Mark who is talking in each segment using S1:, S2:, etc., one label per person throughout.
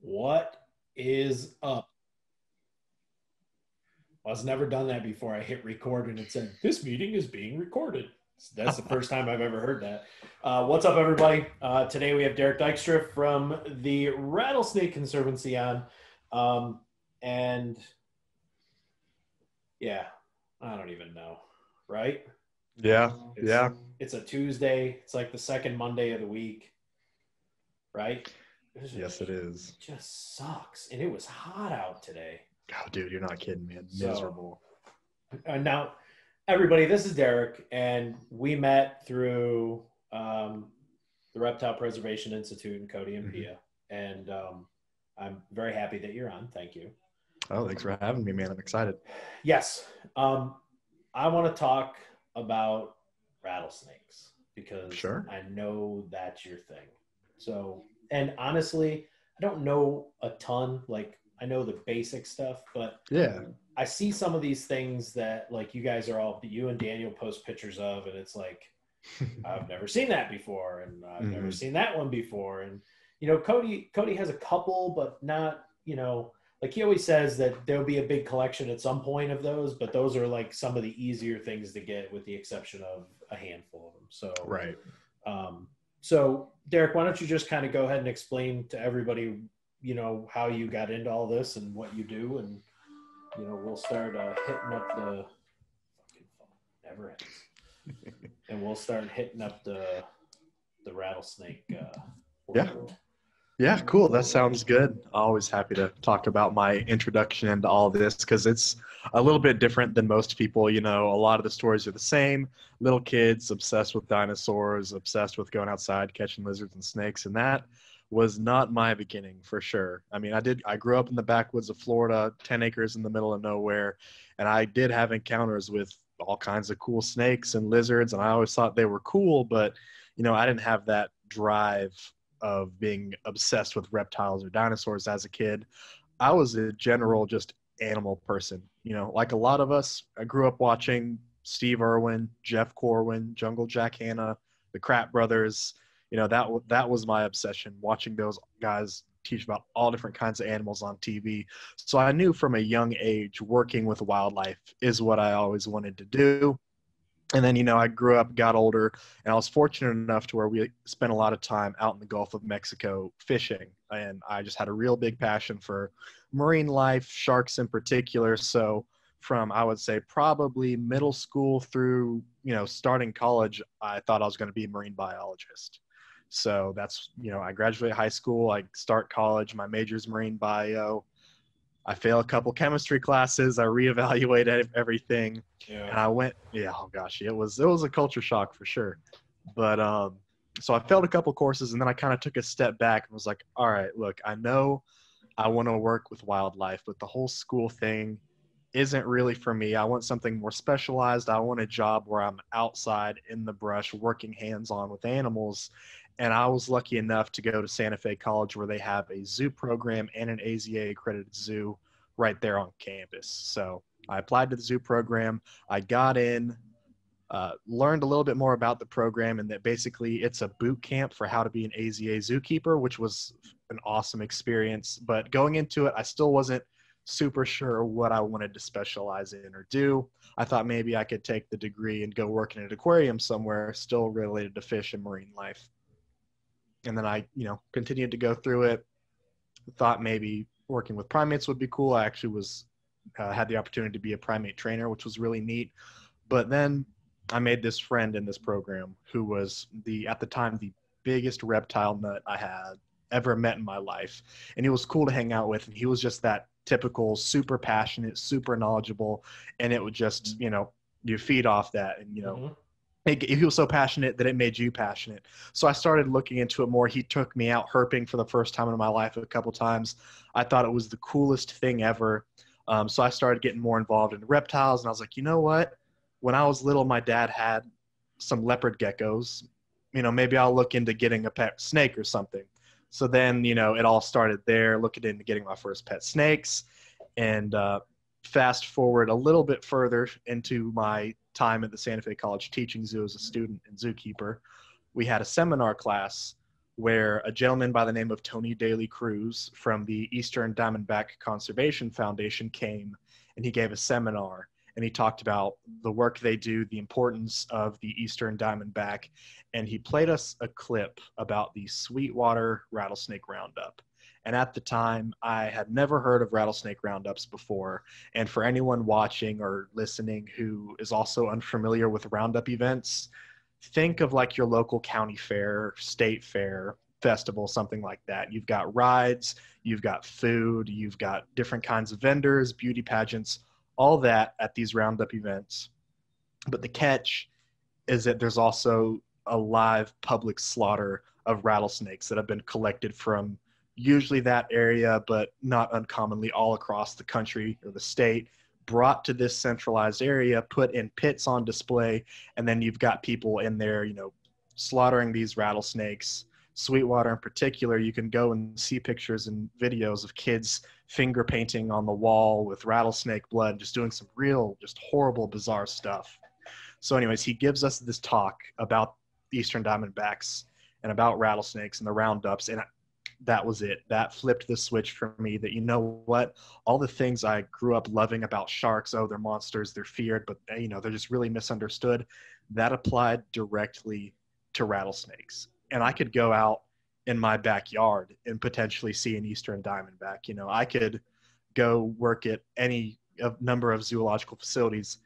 S1: What is up? Well, I've never done that before. I hit record and it said, "This meeting is being recorded." So that's the first time I've ever heard that. What's up, everybody? Today we have Derek Dykstra from the Rattlesnake Conservancy on. And yeah, I don't even know, right?
S2: Yeah,
S1: It's,
S2: yeah.
S1: It's a Tuesday. It's like the second Monday of the week, right?
S2: Yes, it is.
S1: It just sucks. And it was hot out today.
S2: Oh, dude, you're not kidding, man.
S1: So,
S2: Miserable.
S1: now, everybody, this is Derek, and we met through the Reptile Preservation Institute in Cody and Pia. And I'm very happy that you're on. Thank you.
S2: Oh, thanks for having me, man. I'm excited.
S1: Yes. I want to talk about rattlesnakes because
S2: Sure.
S1: I know that's your thing. So, and honestly, I don't know a ton. Like, I know the basic stuff, but
S2: Yeah.
S1: I see some of these things that like you and Daniel post pictures of, and it's like, I've never seen that before. And I've never seen that one before. And, Cody has a couple, but not, like he always says that there'll be a big collection at some point of those, but those are like some of the easier things to get with the exception of a handful of them. So,
S2: Right.
S1: So Derek, why don't you just kind of go ahead and explain to everybody, how you got into all this and what you do, and we'll start hitting up the fucking phone. Never ends. And we'll start hitting up the rattlesnake.
S2: Yeah. Yeah, cool. That sounds good. Always happy to talk about my introduction into all this because it's a little bit different than most people. A lot of the stories are the same. Little kids obsessed with dinosaurs, obsessed with going outside, catching lizards and snakes, and that was not my beginning for sure. I mean, I grew up in the backwoods of Florida, 10 acres in the middle of nowhere, and I did have encounters with all kinds of cool snakes and lizards, and I always thought they were cool, but I didn't have that drive of being obsessed with reptiles or dinosaurs as a kid. I was a general just animal person. Like a lot of us, I grew up watching Steve Irwin, Jeff Corwin, Jungle Jack Hanna, the Kratt brothers. That was my obsession, watching those guys teach about all different kinds of animals on TV. So I knew from a young age working with wildlife is what I always wanted to do. And then, I grew up, got older, and I was fortunate enough to where we spent a lot of time out in the Gulf of Mexico fishing. And I just had a real big passion for marine life, sharks in particular. So from, I would say, probably middle school through, starting college, I thought I was going to be a marine biologist. So that's, I graduated high school, I start college, my major is marine bio. I fail a couple chemistry classes. I reevaluate everything,
S1: Yeah.
S2: and I went. Yeah, oh gosh, it was a culture shock for sure. But so I failed a couple courses, and then I kind of took a step back and was like, all right, look, I know I want to work with wildlife, but the whole school thing isn't really for me. I want something more specialized. I want a job where I'm outside in the brush, working hands-on with animals. And I was lucky enough to go to Santa Fe College where they have a zoo program and an AZA accredited zoo right there on campus. So I applied to the zoo program. I got in, learned a little bit more about the program, and that basically it's a boot camp for how to be an AZA zookeeper, which was an awesome experience. But going into it, I still wasn't super sure what I wanted to specialize in or do. I thought maybe I could take the degree and go work in an aquarium somewhere still related to fish and marine life. And then I, continued to go through it. Thought maybe working with primates would be cool. I actually had the opportunity to be a primate trainer, which was really neat. But then I made this friend in this program who was at the time, the biggest reptile nut I had ever met in my life. And he was cool to hang out with. And he was just that typical, super passionate, super knowledgeable. And it would just, you feed off that. And, he was so passionate that it made you passionate. So I started looking into it more. He took me out herping for the first time in my life a couple times. I thought it was the coolest thing ever. So I started getting more involved in reptiles, and I was like, you know what? When I was little, my dad had some leopard geckos. Maybe I'll look into getting a pet snake or something. So then, it all started there, looking into getting my first pet snakes. And fast forward a little bit further into my time at the Santa Fe College teaching zoo as a student and zookeeper, we had a seminar class where a gentleman by the name of Tony Daly Cruz from the Eastern Diamondback Conservation Foundation came and he gave a seminar, and he talked about the work they do, the importance of the Eastern Diamondback, and he played us a clip about the Sweetwater Rattlesnake Roundup. And at the time, I had never heard of rattlesnake roundups before. And for anyone watching or listening who is also unfamiliar with roundup events, think of like your local county fair, state fair, festival, something like that. You've got rides, you've got food, you've got different kinds of vendors, beauty pageants, all that at these roundup events. But the catch is that there's also a live public slaughter of rattlesnakes that have been collected from usually that area, but not uncommonly all across the country or the state, brought to this centralized area, put in pits on display, and then you've got people in there, you know, slaughtering these rattlesnakes. Sweetwater in particular, you can go and see pictures and videos of kids finger painting on the wall with rattlesnake blood, just doing some real, just horrible, bizarre stuff. So anyways, he gives us this talk about Eastern Diamondbacks and about rattlesnakes and the roundups, and that was it. That flipped the switch for me that, you know what, all the things I grew up loving about sharks, oh, they're monsters, they're feared, but you know, they're just really misunderstood, that applied directly to rattlesnakes. And I could go out in my backyard and potentially see an Eastern Diamondback. You know, I could go work at any number of zoological facilities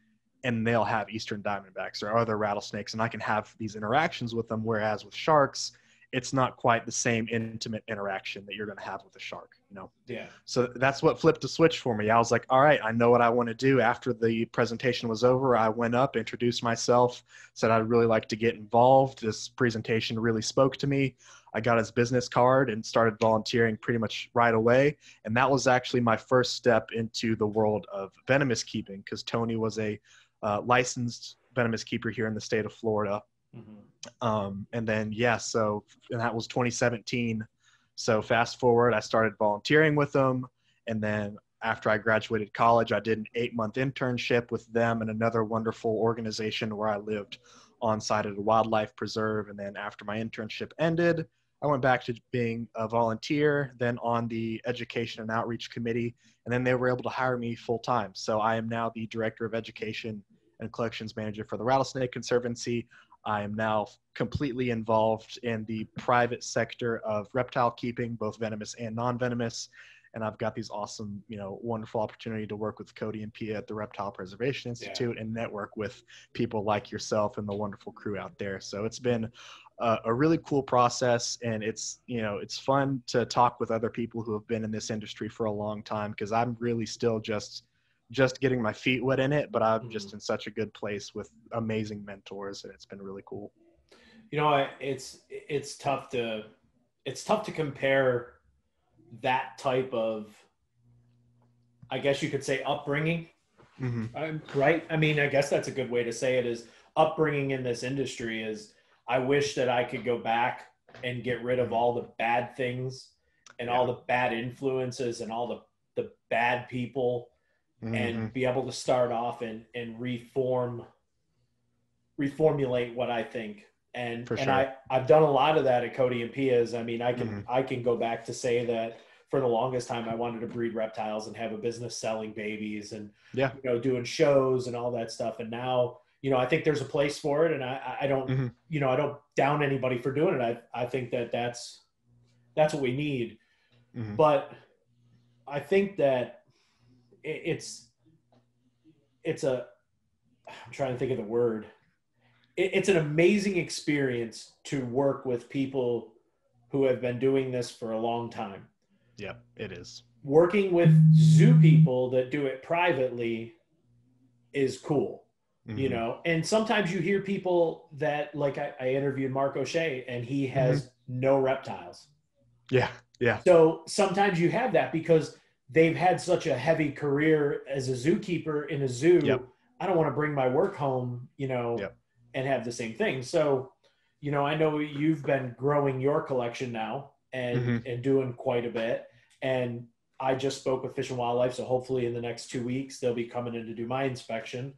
S2: and they'll have Eastern Diamondbacks or other rattlesnakes, and I can have these interactions with them, whereas with sharks, it's not quite the same intimate interaction that you're going to have with a shark, you know?
S1: Yeah.
S2: So that's what flipped the switch for me. I was like, all right, I know what I want to do. After the presentation was over, I went up, introduced myself, said I'd really like to get involved. This presentation really spoke to me. I got his business card and started volunteering pretty much right away. And that was actually my first step into the world of venomous keeping, because Tony was a licensed venomous keeper here in the state of Florida. And then, and that was 2017. So fast forward, I started volunteering with them. And then after I graduated college, I did an 8-month internship with them and another wonderful organization where I lived on site at a wildlife preserve. And then after my internship ended, I went back to being a volunteer, then on the education and outreach committee. And then they were able to hire me full time. So I am now the director of education and collections manager for the Rattlesnake Conservancy. I am now completely involved in the private sector of reptile keeping, both venomous and non-venomous. And I've got these awesome, you know, wonderful opportunity to work with Cody and Pia at the Reptile Preservation Institute and network with people like yourself and the wonderful crew out there. So it's been a really cool process, and it's, you know, it's fun to talk with other people who have been in this industry for a long time, because I'm really still just getting my feet wet in it, but I'm just in such a good place with amazing mentors, and it's been really cool.
S1: You know, it's tough to compare that type of, I guess you could say, upbringing, right? I mean, I guess that's a good way to say it, is upbringing in this industry. Is I wish that I could go back and get rid of all the bad things and all the bad influences and all the bad people, and be able to start off and reformulate what I think. And I've done a lot of that at Cody and Pia's. I mean, I can go back to say that for the longest time, I wanted to breed reptiles and have a business selling babies and, you know, doing shows and all that stuff. And now, you know, I think there's a place for it, and I don't, you know, I don't down anybody for doing it. I think that that's what we need. But I think that it's a, I'm trying to think of the word. It's an amazing experience to work with people who have been doing this for a long time.
S2: Yep, it is.
S1: Working with zoo people that do it privately is cool, you know? And sometimes you hear people that, like I interviewed Mark O'Shea, and he has no reptiles.
S2: Yeah.
S1: So sometimes you have that because they've had such a heavy career as a zookeeper in a zoo. I don't want to bring my work home, you know, and have the same thing. So, you know, I know you've been growing your collection now and doing quite a bit. And I just spoke with Fish and Wildlife, so hopefully in the next 2 weeks they'll be coming in to do my inspection.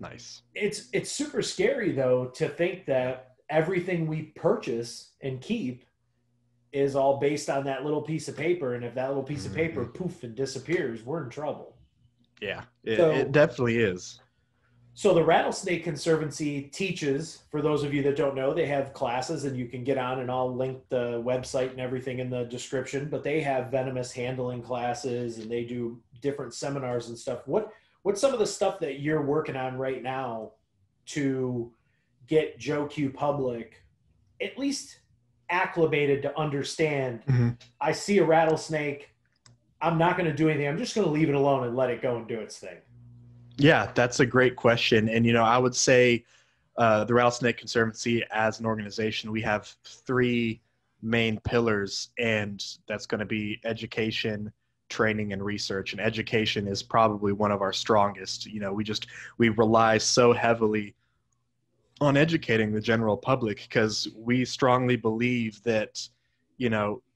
S2: Nice.
S1: It's super scary though to think that everything we purchase and keep is all based on that little piece of paper. And if that little piece of paper
S2: Mm-hmm.
S1: poof and disappears, we're in trouble.
S2: Yeah, it
S1: So,
S2: definitely is.
S1: so the Rattlesnake Conservancy teaches, for those of you that don't know, they have classes and you can get on, and I'll link the website and everything in the description, but they have venomous handling classes and they do different seminars and stuff. What's some of the stuff that you're working on right now to get Joe Q Public at least acclimated to understand,
S2: Mhm.
S1: I see a rattlesnake, I'm not going to do anything. I'm just going to leave it alone and let it go and do its thing.
S2: Yeah, that's a great question. And, I would say the Rattlesnake Conservancy as an organization, we have three main pillars, and that's going to be education, training, and research. And education is probably one of our strongest. We rely so heavily on educating the general public because we strongly believe that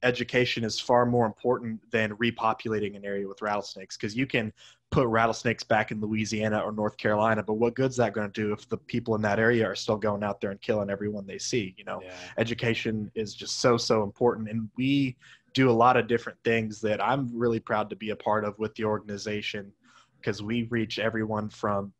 S2: education is far more important than repopulating an area with rattlesnakes, because you can put rattlesnakes back in Louisiana or North Carolina, but what good's that going to do if the people in that area are still going out there and killing everyone they see?
S1: Yeah.
S2: Education is just so important, and we do a lot of different things that I'm really proud to be a part of with the organization, because we reach everyone from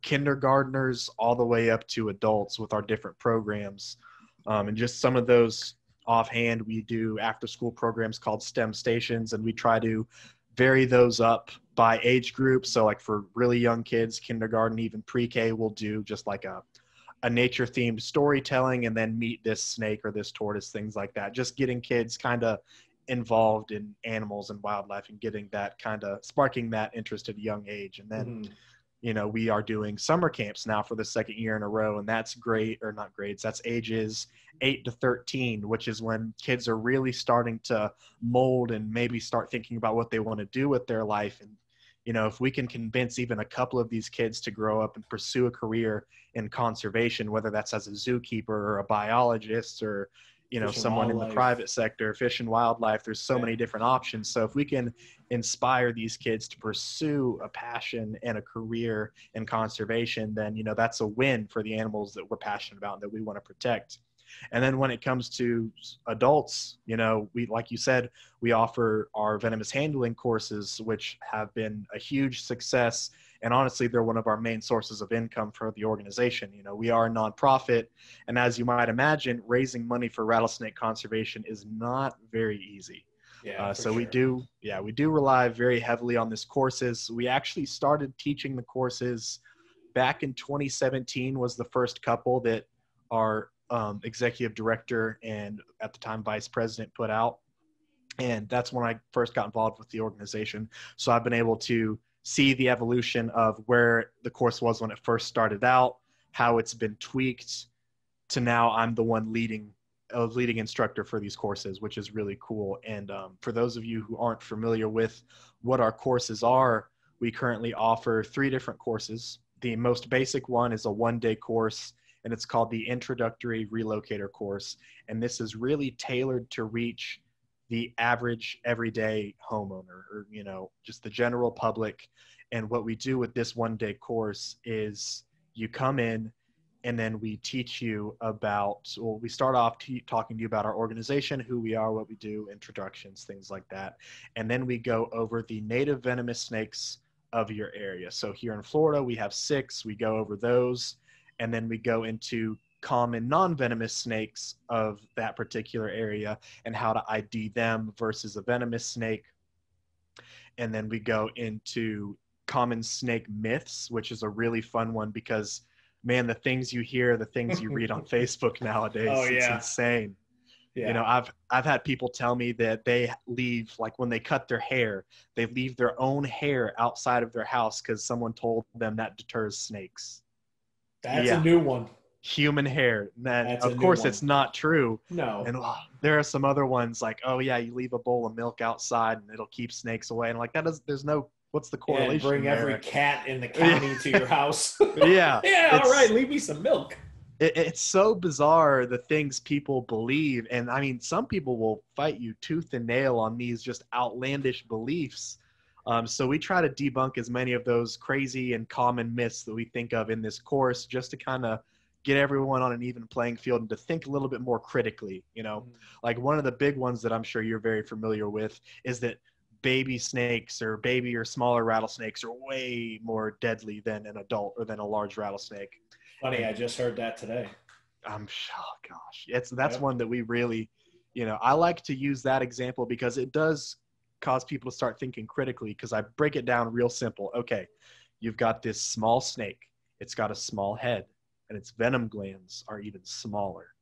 S2: kindergartners all the way up to adults with our different programs. And just some of those offhand, we do after school programs called STEM stations, and we try to vary those up by age group. So like for really young kids, kindergarten, even pre-K, we'll do just like a nature themed storytelling, and then meet this snake or this tortoise, things like that. Just getting kids kind of involved in animals and wildlife and getting that kind of sparking that interest at a young age. And then we are doing summer camps now for the second year in a row, and that's great, or not grades, that's ages 8 to 13, which is when kids are really starting to mold and maybe start thinking about what they want to do with their life. And if we can convince even a couple of these kids to grow up and pursue a career in conservation, whether that's as a zookeeper or a biologist or someone in the private sector, fish and wildlife, there's so many different options. So if we can inspire these kids to pursue a passion and a career in conservation, then that's a win for the animals that we're passionate about and that we want to protect. And then when it comes to adults, we, like you said, we offer our venomous handling courses, which have been a huge success. And honestly, they're one of our main sources of income for the organization. We are a nonprofit, and as you might imagine, raising money for rattlesnake conservation is not very easy.
S1: Yeah,
S2: so
S1: sure.
S2: we do rely very heavily on these courses. We actually started teaching the courses back in 2017 was the first couple that our executive director and at the time vice president put out. And that's when I first got involved with the organization. So I've been able to see the evolution of where the course was when it first started out, how it's been tweaked to now I'm the one leading instructor for these courses, which is really cool. And for those of you who aren't familiar with what our courses are, we currently offer 3 different courses. The most basic one is a 1-day course, and it's called the Introductory Relocator course. And this is really tailored to reach the average everyday homeowner, or just the general public. And what we do with this 1-day course is you come in, and then we teach you about, well, we start off talking to you about our organization, who we are, what we do, introductions, things like that. And then we go over the native venomous snakes of your area. So here in Florida, we have 6. We go over those, and then we go into common non-venomous snakes of that particular area and how to ID them versus a venomous snake. And then we go into common snake myths, which is a really fun one because, man, the things you hear, the things you read on Facebook nowadays,
S1: Oh,
S2: it's
S1: yeah.
S2: insane.
S1: Yeah.
S2: I've had people tell me that they leave, like when they cut their hair, they leave their own hair outside of their house because someone told them that deters snakes.
S1: That's a new one.
S2: Human hair. And then,
S1: That's
S2: of course, it's not true.
S1: No.
S2: And there are some other ones like, oh yeah, you leave a bowl of milk outside and it'll keep snakes away. And like there's no, what's the correlation?
S1: And bring
S2: there?
S1: every cat in the county to your house.
S2: Yeah.
S1: Yeah, all right, leave me some milk.
S2: It's so bizarre, the things people believe. And I mean, some people will fight you tooth and nail on these just outlandish beliefs. So we try to debunk as many of those crazy and common myths that we think of in this course, just to kind of get everyone on an even playing field and to think a little bit more critically. Like one of the big ones that I'm sure you're very familiar with is that baby snakes or baby or smaller rattlesnakes are way more deadly than an adult or than a large rattlesnake.
S1: Funny, I just heard that today.
S2: Oh gosh, that's one that we really, I like to use that example because it does cause people to start thinking critically, because I break it down real simple. Okay, you've got this small snake. It's got a small head, and its venom glands are even smaller.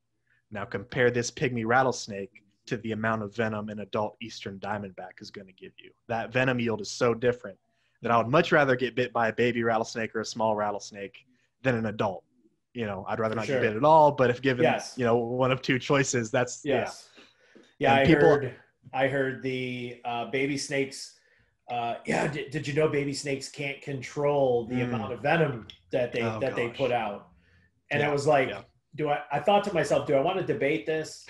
S2: Now compare this pygmy rattlesnake to the amount of venom an adult eastern diamondback is going to give you. That venom yield is so different that I would much rather get bit by a baby rattlesnake or a small rattlesnake than an adult. I'd rather not get bit at all, but if given, one of two choices, that's
S1: I heard the baby snakes. Did you know baby snakes can't control the amount of venom that they put out? And I was like, I thought to myself, do I want to debate this?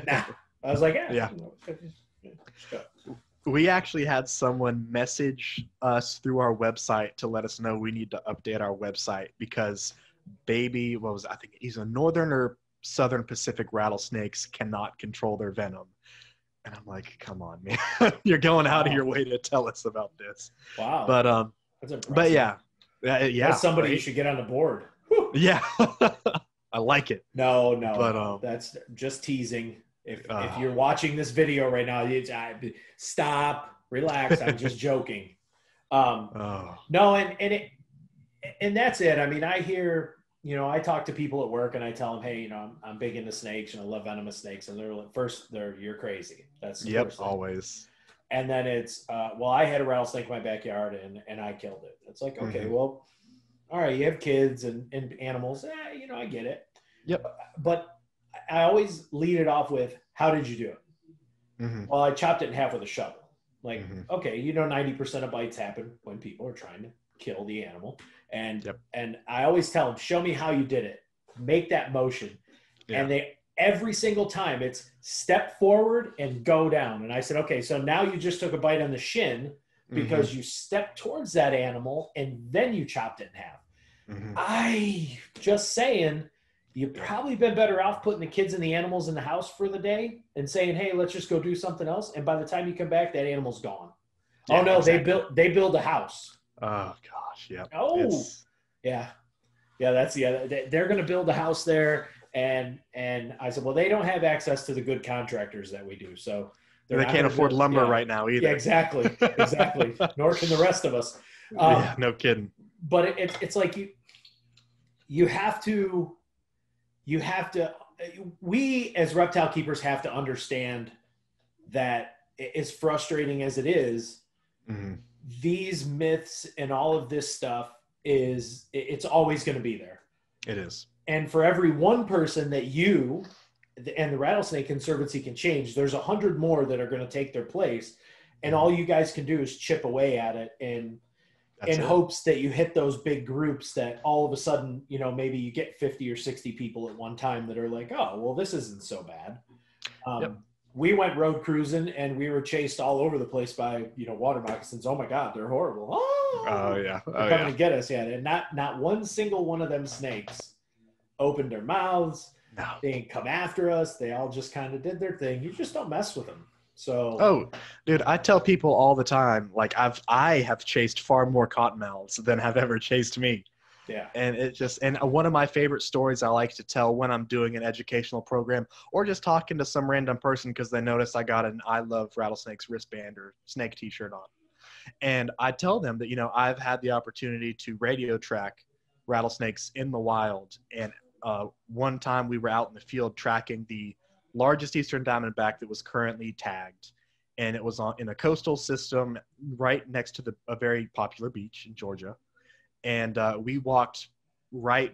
S1: Nah. I was like, yeah.
S2: We actually had someone message us through our website to let us know we need to update our website because I think either northern or southern Pacific rattlesnakes cannot control their venom. And I'm like, come on, man. You're going out of your way to tell us about this.
S1: Wow.
S2: But
S1: that's impressive.
S2: But yeah.
S1: That's somebody you should get on the board. Whew.
S2: Yeah. I like it.
S1: No, but that's just teasing. If you're watching this video right now, stop, relax. I'm just joking. No, and that's it. I mean, I hear, I talk to people at work and I tell them, hey, I'm big into snakes and I love venomous snakes. And they're like, you're crazy. That's the first thing.
S2: Always.
S1: And then it's, I had a rattlesnake in my backyard and I killed it. It's like, okay, well, all right, you have kids and animals. I get it.
S2: Yep.
S1: But I always lead it off with, how did you do it? Mm-hmm. Well, I chopped it in half with a shovel. Like, okay, 90% of bites happen when people are trying to kill the animal. And I always tell them, show me how you did it. Make that motion. Yeah. And every single time it's step forward and go down. And I said, okay, so now you just took a bite on the shin because you stepped towards that animal and then you chopped it in half. I just saying, you've probably been better off putting the kids and the animals in the house for the day and saying, hey, let's just go do something else. And by the time you come back, that animal's gone. Yeah, oh no, exactly. They build a house.
S2: Oh gosh. Yeah.
S1: Oh yeah. They're going to build a house there. And I said, well, they don't have access to the good contractors that we do. So
S2: they can't afford lumber right now either.
S1: Yeah, exactly. Nor can the rest of us.
S2: No kidding.
S1: But it's like you have to, we as reptile keepers have to understand that as frustrating as it is, these myths and all of this stuff it's always going to be there. It is. And for every one person that you and the Rattlesnake Conservancy can change, there's 100 more that are going to take their place. And all you guys can do is chip away at it in hopes that you hit those big groups that all of a sudden, maybe you get 50 or 60 people at one time that are like, oh, well, this isn't so bad. We went road cruising and we were chased all over the place by, water moccasins. Oh my God, they're horrible. Oh yeah. They're coming to get us. Yeah. And not one single one of them snakes opened their mouths. No. They didn't come after us. They all just kind of did their thing. You just don't mess with them. So,
S2: dude, I tell people all the time, like I have chased far more cottonmouths than have ever chased me.
S1: Yeah.
S2: And and one of my favorite stories I like to tell when I'm doing an educational program or just talking to some random person because they notice I got an I Love Rattlesnakes wristband or snake t-shirt on. And I tell them that, I've had the opportunity to radio track rattlesnakes in the wild. And one time we were out in the field tracking the largest eastern diamondback that was currently tagged. And it was in a coastal system right next to a very popular beach in Georgia. And we walked right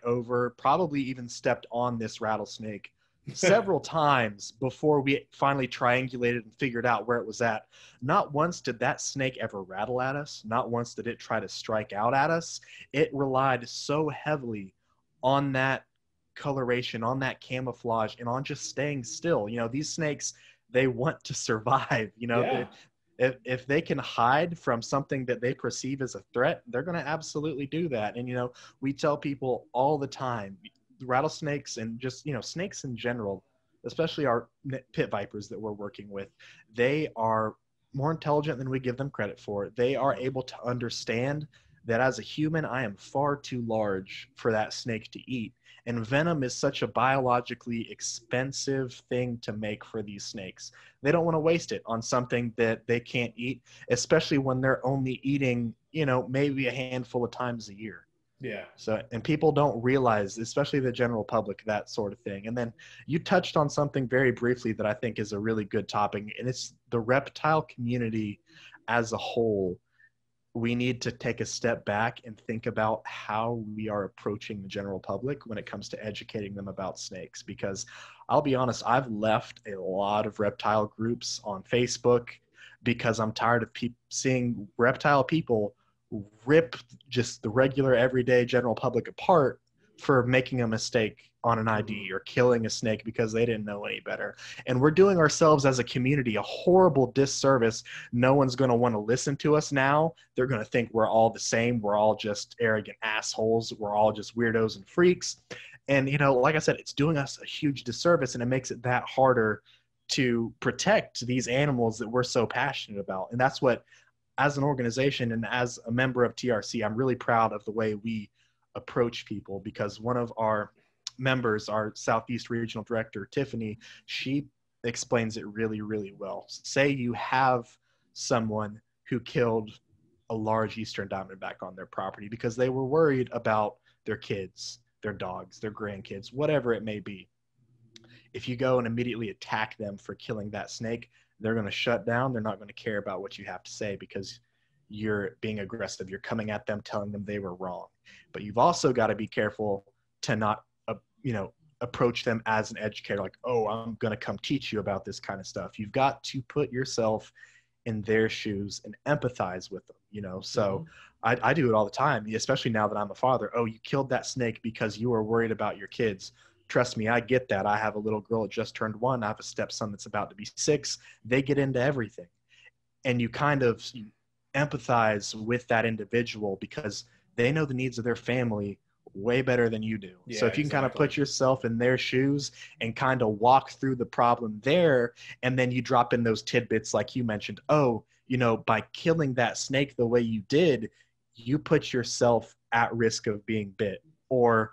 S2: over, probably even stepped on this rattlesnake several times before we finally triangulated and figured out where it was at. Not once did that snake ever rattle at us. Not once did it try to strike out at us. It relied so heavily on that coloration, on that camouflage, and on just staying still. These snakes, they want to survive. If they can hide from something that they perceive as a threat, they're going to absolutely do that. And, we tell people all the time, rattlesnakes and just, snakes in general, especially our pit vipers that we're working with, they are more intelligent than we give them credit for. They are able to understand that as a human, I am far too large for that snake to eat. And venom is such a biologically expensive thing to make for these snakes. They don't want to waste it on something that they can't eat, especially when they're only eating, maybe a handful of times a year.
S1: Yeah.
S2: So, and people don't realize, especially the general public, that sort of thing. And then you touched on something very briefly that I think is a really good topic, and it's the reptile community as a whole. We need to take a step back and think about how we are approaching the general public when it comes to educating them about snakes. Because I'll be honest, I've left a lot of reptile groups on Facebook because I'm tired of seeing reptile people rip just the regular everyday general public apart for making a mistake on an ID or killing a snake because they didn't know any better. And we're doing ourselves as a community a horrible disservice. No one's going to want to listen to us now. They're going to think we're all the same. We're all just arrogant assholes. We're all just weirdos and freaks. And, like I said, it's doing us a huge disservice, and it makes it that harder to protect these animals that we're so passionate about. And that's what, as an organization and as a member of TRC, I'm really proud of the way we approach people, because one of our members, our Southeast Regional Director, Tiffany, she explains it really, really well. Say you have someone who killed a large Eastern Diamondback on their property because they were worried about their kids, their dogs, their grandkids, whatever it may be. If you go and immediately attack them for killing that snake, they're going to shut down. They're not going to care about what you have to say because you're being aggressive. You're coming at them, telling them they were wrong. But you've also got to be careful to not, approach them as an educator, like, oh, I'm going to come teach you about this kind of stuff. You've got to put yourself in their shoes and empathize with them, So I do it all the time, especially now that I'm a father. Oh, you killed that snake because you were worried about your kids. Trust me, I get that. I have a little girl that just turned 1. I have a stepson that's about to be 6. They get into everything. And you kind of empathize with that individual because they know the needs of their family way better than you do.
S1: Yeah,
S2: so if you can kind of put yourself in their shoes and kind of walk through the problem there, and then you drop in those tidbits like you mentioned, oh, by killing that snake the way you did, you put yourself at risk of being bit. Or,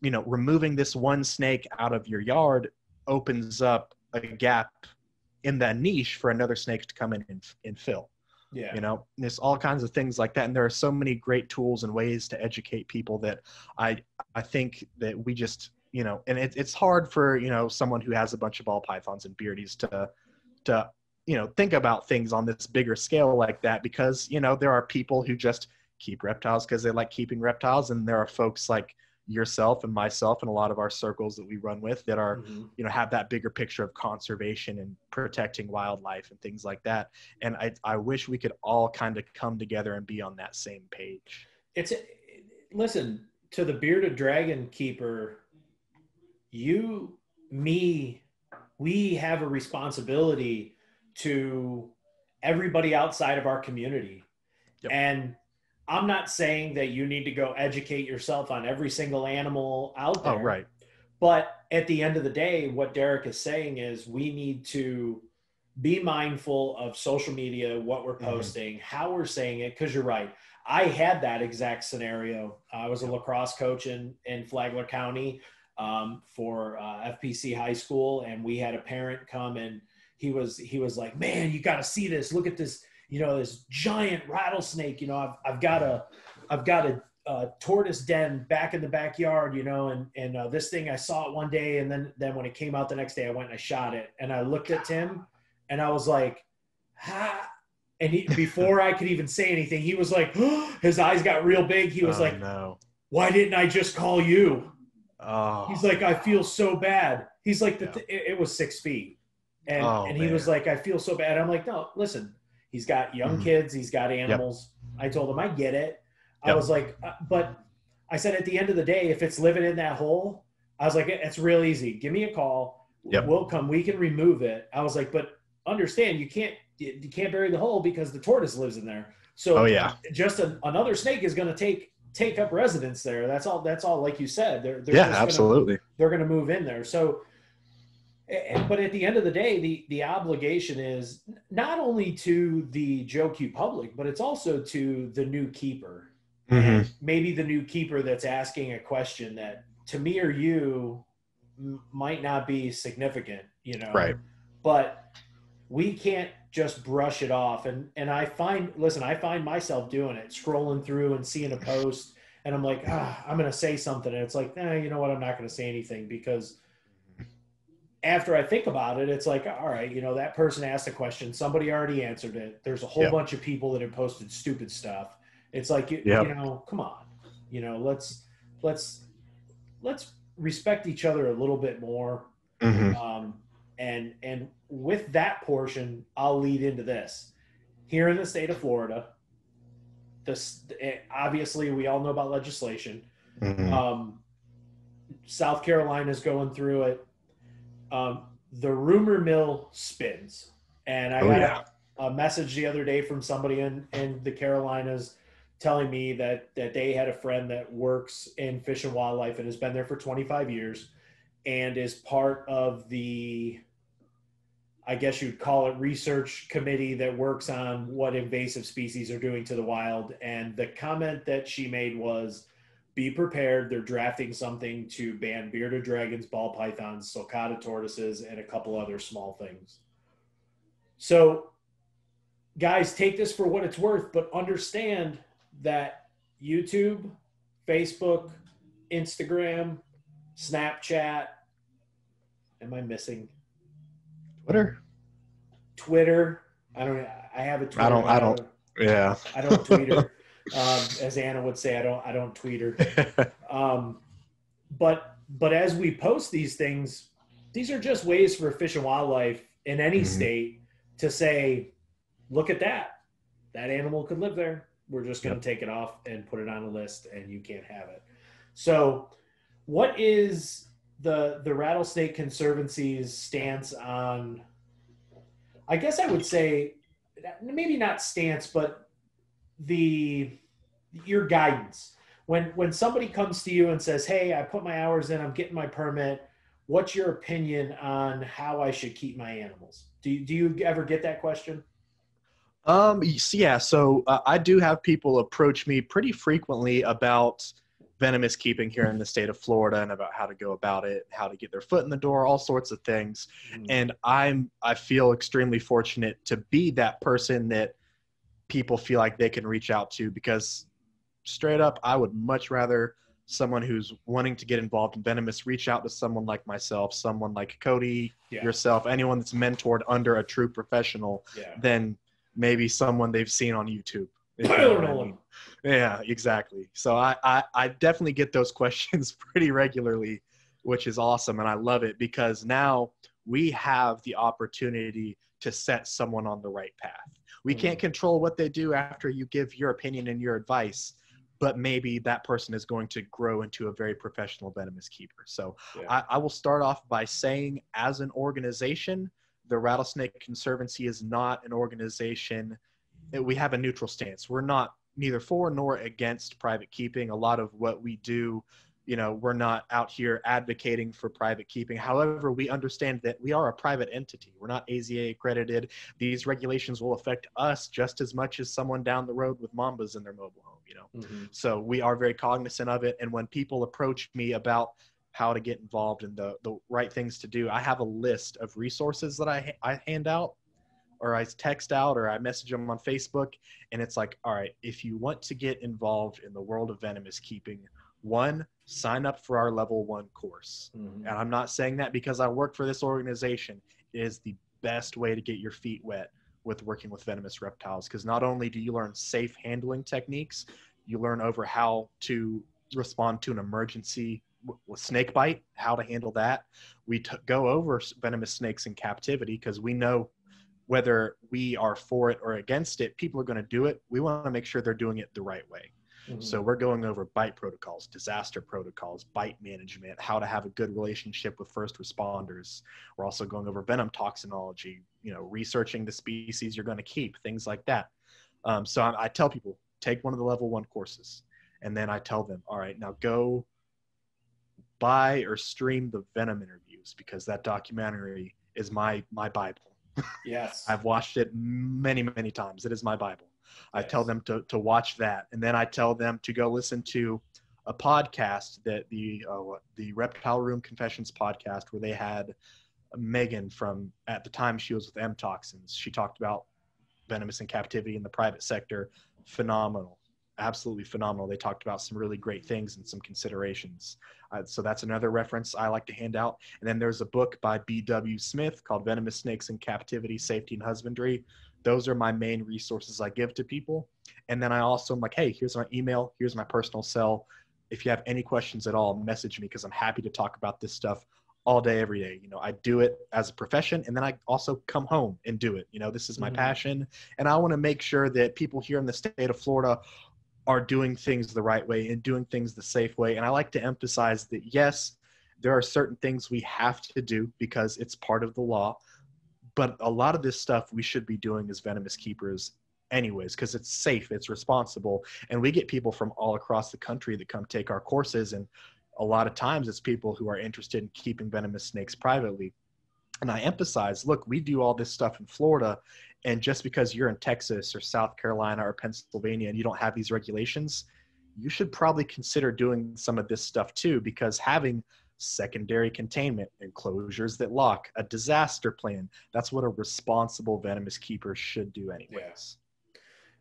S2: removing this one snake out of your yard opens up a gap in that niche for another snake to come in and fill.
S1: Yeah.
S2: There's all kinds of things like that. And there are so many great tools and ways to educate people that I think that we just, and it's hard for, someone who has a bunch of ball pythons and beardies to think about things on this bigger scale like that, because, there are people who just keep reptiles because they like keeping reptiles. And there are folks like yourself and myself and a lot of our circles that we run with that are, have that bigger picture of conservation and protecting wildlife and things like that. And I wish we could all kind of come together and be on that same page.
S1: Listen, to the bearded dragon keeper, we have a responsibility to everybody outside of our community. Yep. And I'm not saying that you need to go educate yourself on every single animal out there.
S2: Oh, right.
S1: But at the end of the day, what Derek is saying is we need to be mindful of social media, what we're posting, how we're saying it, because you're right. I had that exact scenario. I was a lacrosse coach in Flagler County for FPC high school, and we had a parent come, and he was like, man, you got to see this. Look at this. This giant rattlesnake, I've got a tortoise den back in the backyard, and this thing, I saw it one day. And then when it came out the next day, I went and I shot it, and I looked at Tim and I was like, ha. And before I could even say anything, he was like, his eyes got real big. He was
S2: no.
S1: Why didn't I just call you?
S2: Oh.
S1: He's like, I feel so bad. He's like, it was 6 feet. And he was like, I feel so bad. I'm like, no, listen. He's got young kids. He's got animals. Yep. I told him, I get it. Yep. I was like, but I said, at the end of the day, if it's living in that hole, I was like, it's real easy. Give me a call.
S2: Yep.
S1: We'll come. We can remove it. I was like, but understand you can't bury the hole because the tortoise lives in there. So
S2: Oh yeah.
S1: just another snake is going to take up residence there. That's all. Like you said, they're
S2: Yeah,
S1: just
S2: absolutely.
S1: they're going to move in there. So, but at the end of the day, the obligation is not only to the Joe Q public, but it's also to the new keeper, and maybe the new keeper that's asking a question that to me or you might not be significant, you know,
S2: Right.
S1: but we can't just brush it off. And I find myself doing it, scrolling through and seeing a post, and I'm like, I'm going to say something. And it's like, you know what? I'm not going to say anything, because after I think about it, it's like, all right, you know, that person asked a question. Somebody already answered it. There's a whole bunch of people that have posted stupid stuff. It's like, you know, come on, you know, let's respect each other a little bit more. And with that portion, I'll lead into this. Here in the state of Florida, obviously we all know about legislation. South Carolina's going through it. The rumor mill spins. And I got a message the other day from somebody in the Carolinas telling me that they had a friend that works in fish and wildlife and has been there for 25 years and is part of the, I guess you'd call it, research committee that works on what invasive species are doing to the wild. And the comment that she made was, be prepared. They're drafting something to ban bearded dragons, ball pythons, sulcata tortoises, and a couple other small things. So guys, take this for what it's worth, but understand that YouTube, Facebook, Instagram, Snapchat, am I missing? Twitter. I have a Twitter.
S2: I don't. Yeah.
S1: I don't Twitter. As Anna would say, I don't Twitter. But as we post these things, these are just ways for Fish and Wildlife in any state to say, look at that. That animal could live there. We're just going to take it off and put it on a list, and you can't have it. So what is the Rattlesnake Conservancy's stance on, I guess I would say, maybe not stance, but your guidance? When somebody comes to you and says, hey, I put my hours in, I'm getting my permit, what's your opinion on how I should keep my animals? Do you ever get that question?
S2: Yeah, so I do have people approach me pretty frequently about venomous keeping here in the state of Florida and about how to go about it, how to get their foot in the door, all sorts of things. And I feel extremely fortunate to be that person that people feel like they can reach out to, because straight up, I would much rather someone who's wanting to get involved in venomous reach out to someone like myself, someone like Cody, yourself, anyone that's mentored under a true professional, than maybe someone they've seen on YouTube. You know what I mean? Yeah, exactly. So I definitely get those questions pretty regularly, which is awesome. And I love it, because now we have the opportunity to set someone on the right path. We can't control what they do after you give your opinion and your advice, but maybe that person is going to grow into a very professional venomous keeper. So I will start off by saying, as an organization, the Rattlesnake Conservancy is not an organization that we have a neutral stance. We're not neither for nor against private keeping. A lot of what we do, you know, we're not out here advocating for private keeping. However, we understand that we are a private entity. We're not AZA accredited. These regulations will affect us just as much as someone down the road with mambas in their mobile home, you know. So we are very cognizant of it. And when people approach me about how to get involved in the right things to do, I have a list of resources that I hand out, or I text out, or I message them on Facebook. And it's like, all right, if you want to get involved in the world of venomous keeping, one, sign up for our level 1 course. And I'm not saying that because I work for this organization. It is the best way to get your feet wet with working with venomous reptiles, because not only do you learn safe handling techniques, you learn over how to respond to an emergency with snake bite, how to handle that. We go over venomous snakes in captivity, because we know whether we are for it or against it, people are going to do it. We want to make sure they're doing it the right way. So we're going over bite protocols, disaster protocols, bite management, how to have a good relationship with first responders. We're also going over venom toxinology, you know, researching the species you're going to keep, things like that. So I tell people, take one of the level 1 courses. And then I tell them, all right, now go buy or stream the Venom interviews, because that documentary is my Bible.
S1: Yes.
S2: I've watched it many, many times. It is my Bible. I tell them to watch that. And then I tell them to go listen to a podcast that the Reptile Room Confessions podcast, where they had Megan from, at the time she was with M Toxins. She talked about venomous in captivity in the private sector. Phenomenal. Absolutely phenomenal. They talked about some really great things and some considerations. So that's another reference I like to hand out. And then there's a book by B.W. Smith called Venomous Snakes in Captivity, Safety, and Husbandry. Those are my main resources I give to people. And then I also am like, hey, here's my email. Here's my personal cell. If you have any questions at all, message me, because I'm happy to talk about this stuff all day, every day. You know, I do it as a profession, and then I also come home and do it. You know, this is my passion. And I want to make sure that people here in the state of Florida are doing things the right way and doing things the safe way. And I like to emphasize that, yes, there are certain things we have to do because it's part of the law, but a lot of this stuff we should be doing as venomous keepers anyways, because it's safe, it's responsible. And we get people from all across the country that come take our courses. And a lot of times it's people who are interested in keeping venomous snakes privately. And I emphasize, look, we do all this stuff in Florida, and just because you're in Texas or South Carolina or Pennsylvania and you don't have these regulations, you should probably consider doing some of this stuff too, because having secondary containment, enclosures that lock, a disaster plan, that's what a responsible venomous keeper should do anyways.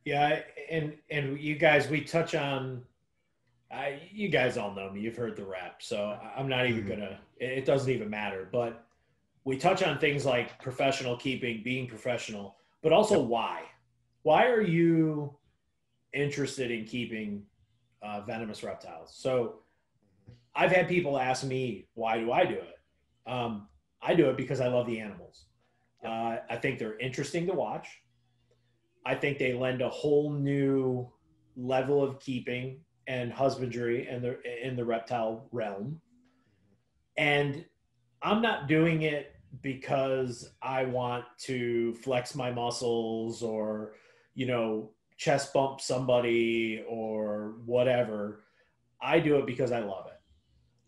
S1: Yeah, and you guys, we touch on, you guys all know me, you've heard the rap, so I'm not even gonna, it doesn't even matter, but we touch on things like professional keeping, being professional, but also why. Why are you interested in keeping venomous reptiles? So I've had people ask me, why do I do it? I do it because I love the animals. I think they're interesting to watch. I think they lend a whole new level of keeping and husbandry in the reptile realm. And I'm not doing it because I want to flex my muscles or, you know, chest bump somebody or whatever. I do it because I love it.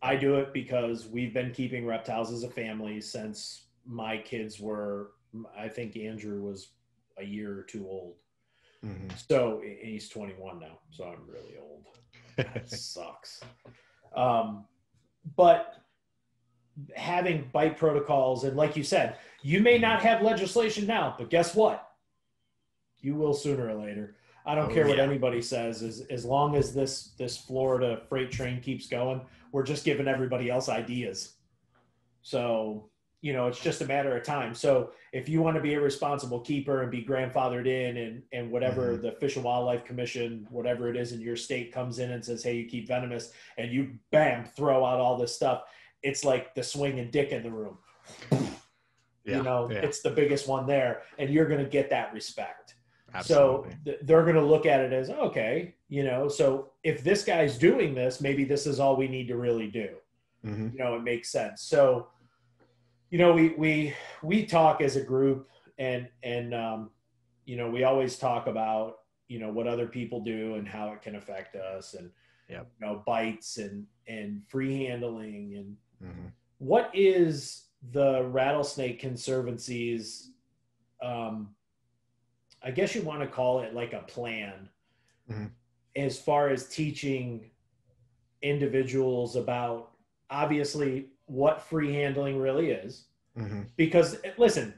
S1: I do it because we've been keeping reptiles as a family since my kids were, I think Andrew was a year or two old. So he's 21 now. So I'm really old. That sucks. But having bite protocols, and like you said, you may not have legislation now, but guess what? You will sooner or later. I don't care what anybody says. As long as this Florida freight train keeps going, we're just giving everybody else ideas. So, you know, it's just a matter of time. So if you want to be a responsible keeper and be grandfathered in and whatever the Fish and Wildlife Commission, whatever it is in your state comes in and says, hey, you keep venomous, and you, bam, throw out all this stuff, it's like the swinging dick in the room. It's the biggest one there, and you're going to get that respect. Absolutely. So they're going to look at it as, okay, you know, so if this guy's doing this, maybe this is all we need to really do. You know, it makes sense. So, you know, we talk as a group, and you know, we always talk about, you know, what other people do and how it can affect us, and you know, bites and free handling, and what is the Rattlesnake Conservancy's, I guess you want to call it like a plan, as far as teaching individuals about, obviously, what free handling really is. Because listen,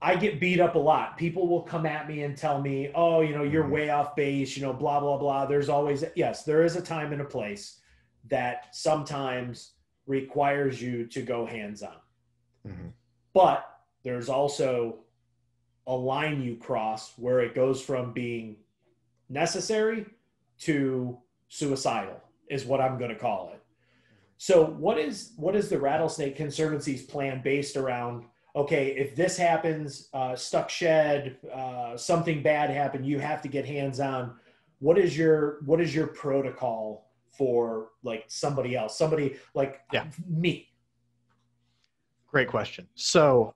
S1: I get beat up a lot. People will come at me and tell me, oh, you know, you're way off base, you know, blah, blah, blah. There's always, yes, there is a time and a place that sometimes requires you to go hands-on. But there's also a line you cross where it goes from being necessary to suicidal, is what I'm going to call it. So what is the Rattlesnake Conservancy's plan based around, okay, if this happens, stuck shed, something bad happened, you have to get hands-on. what is your protocol for like somebody else, somebody like me?
S2: Great question. So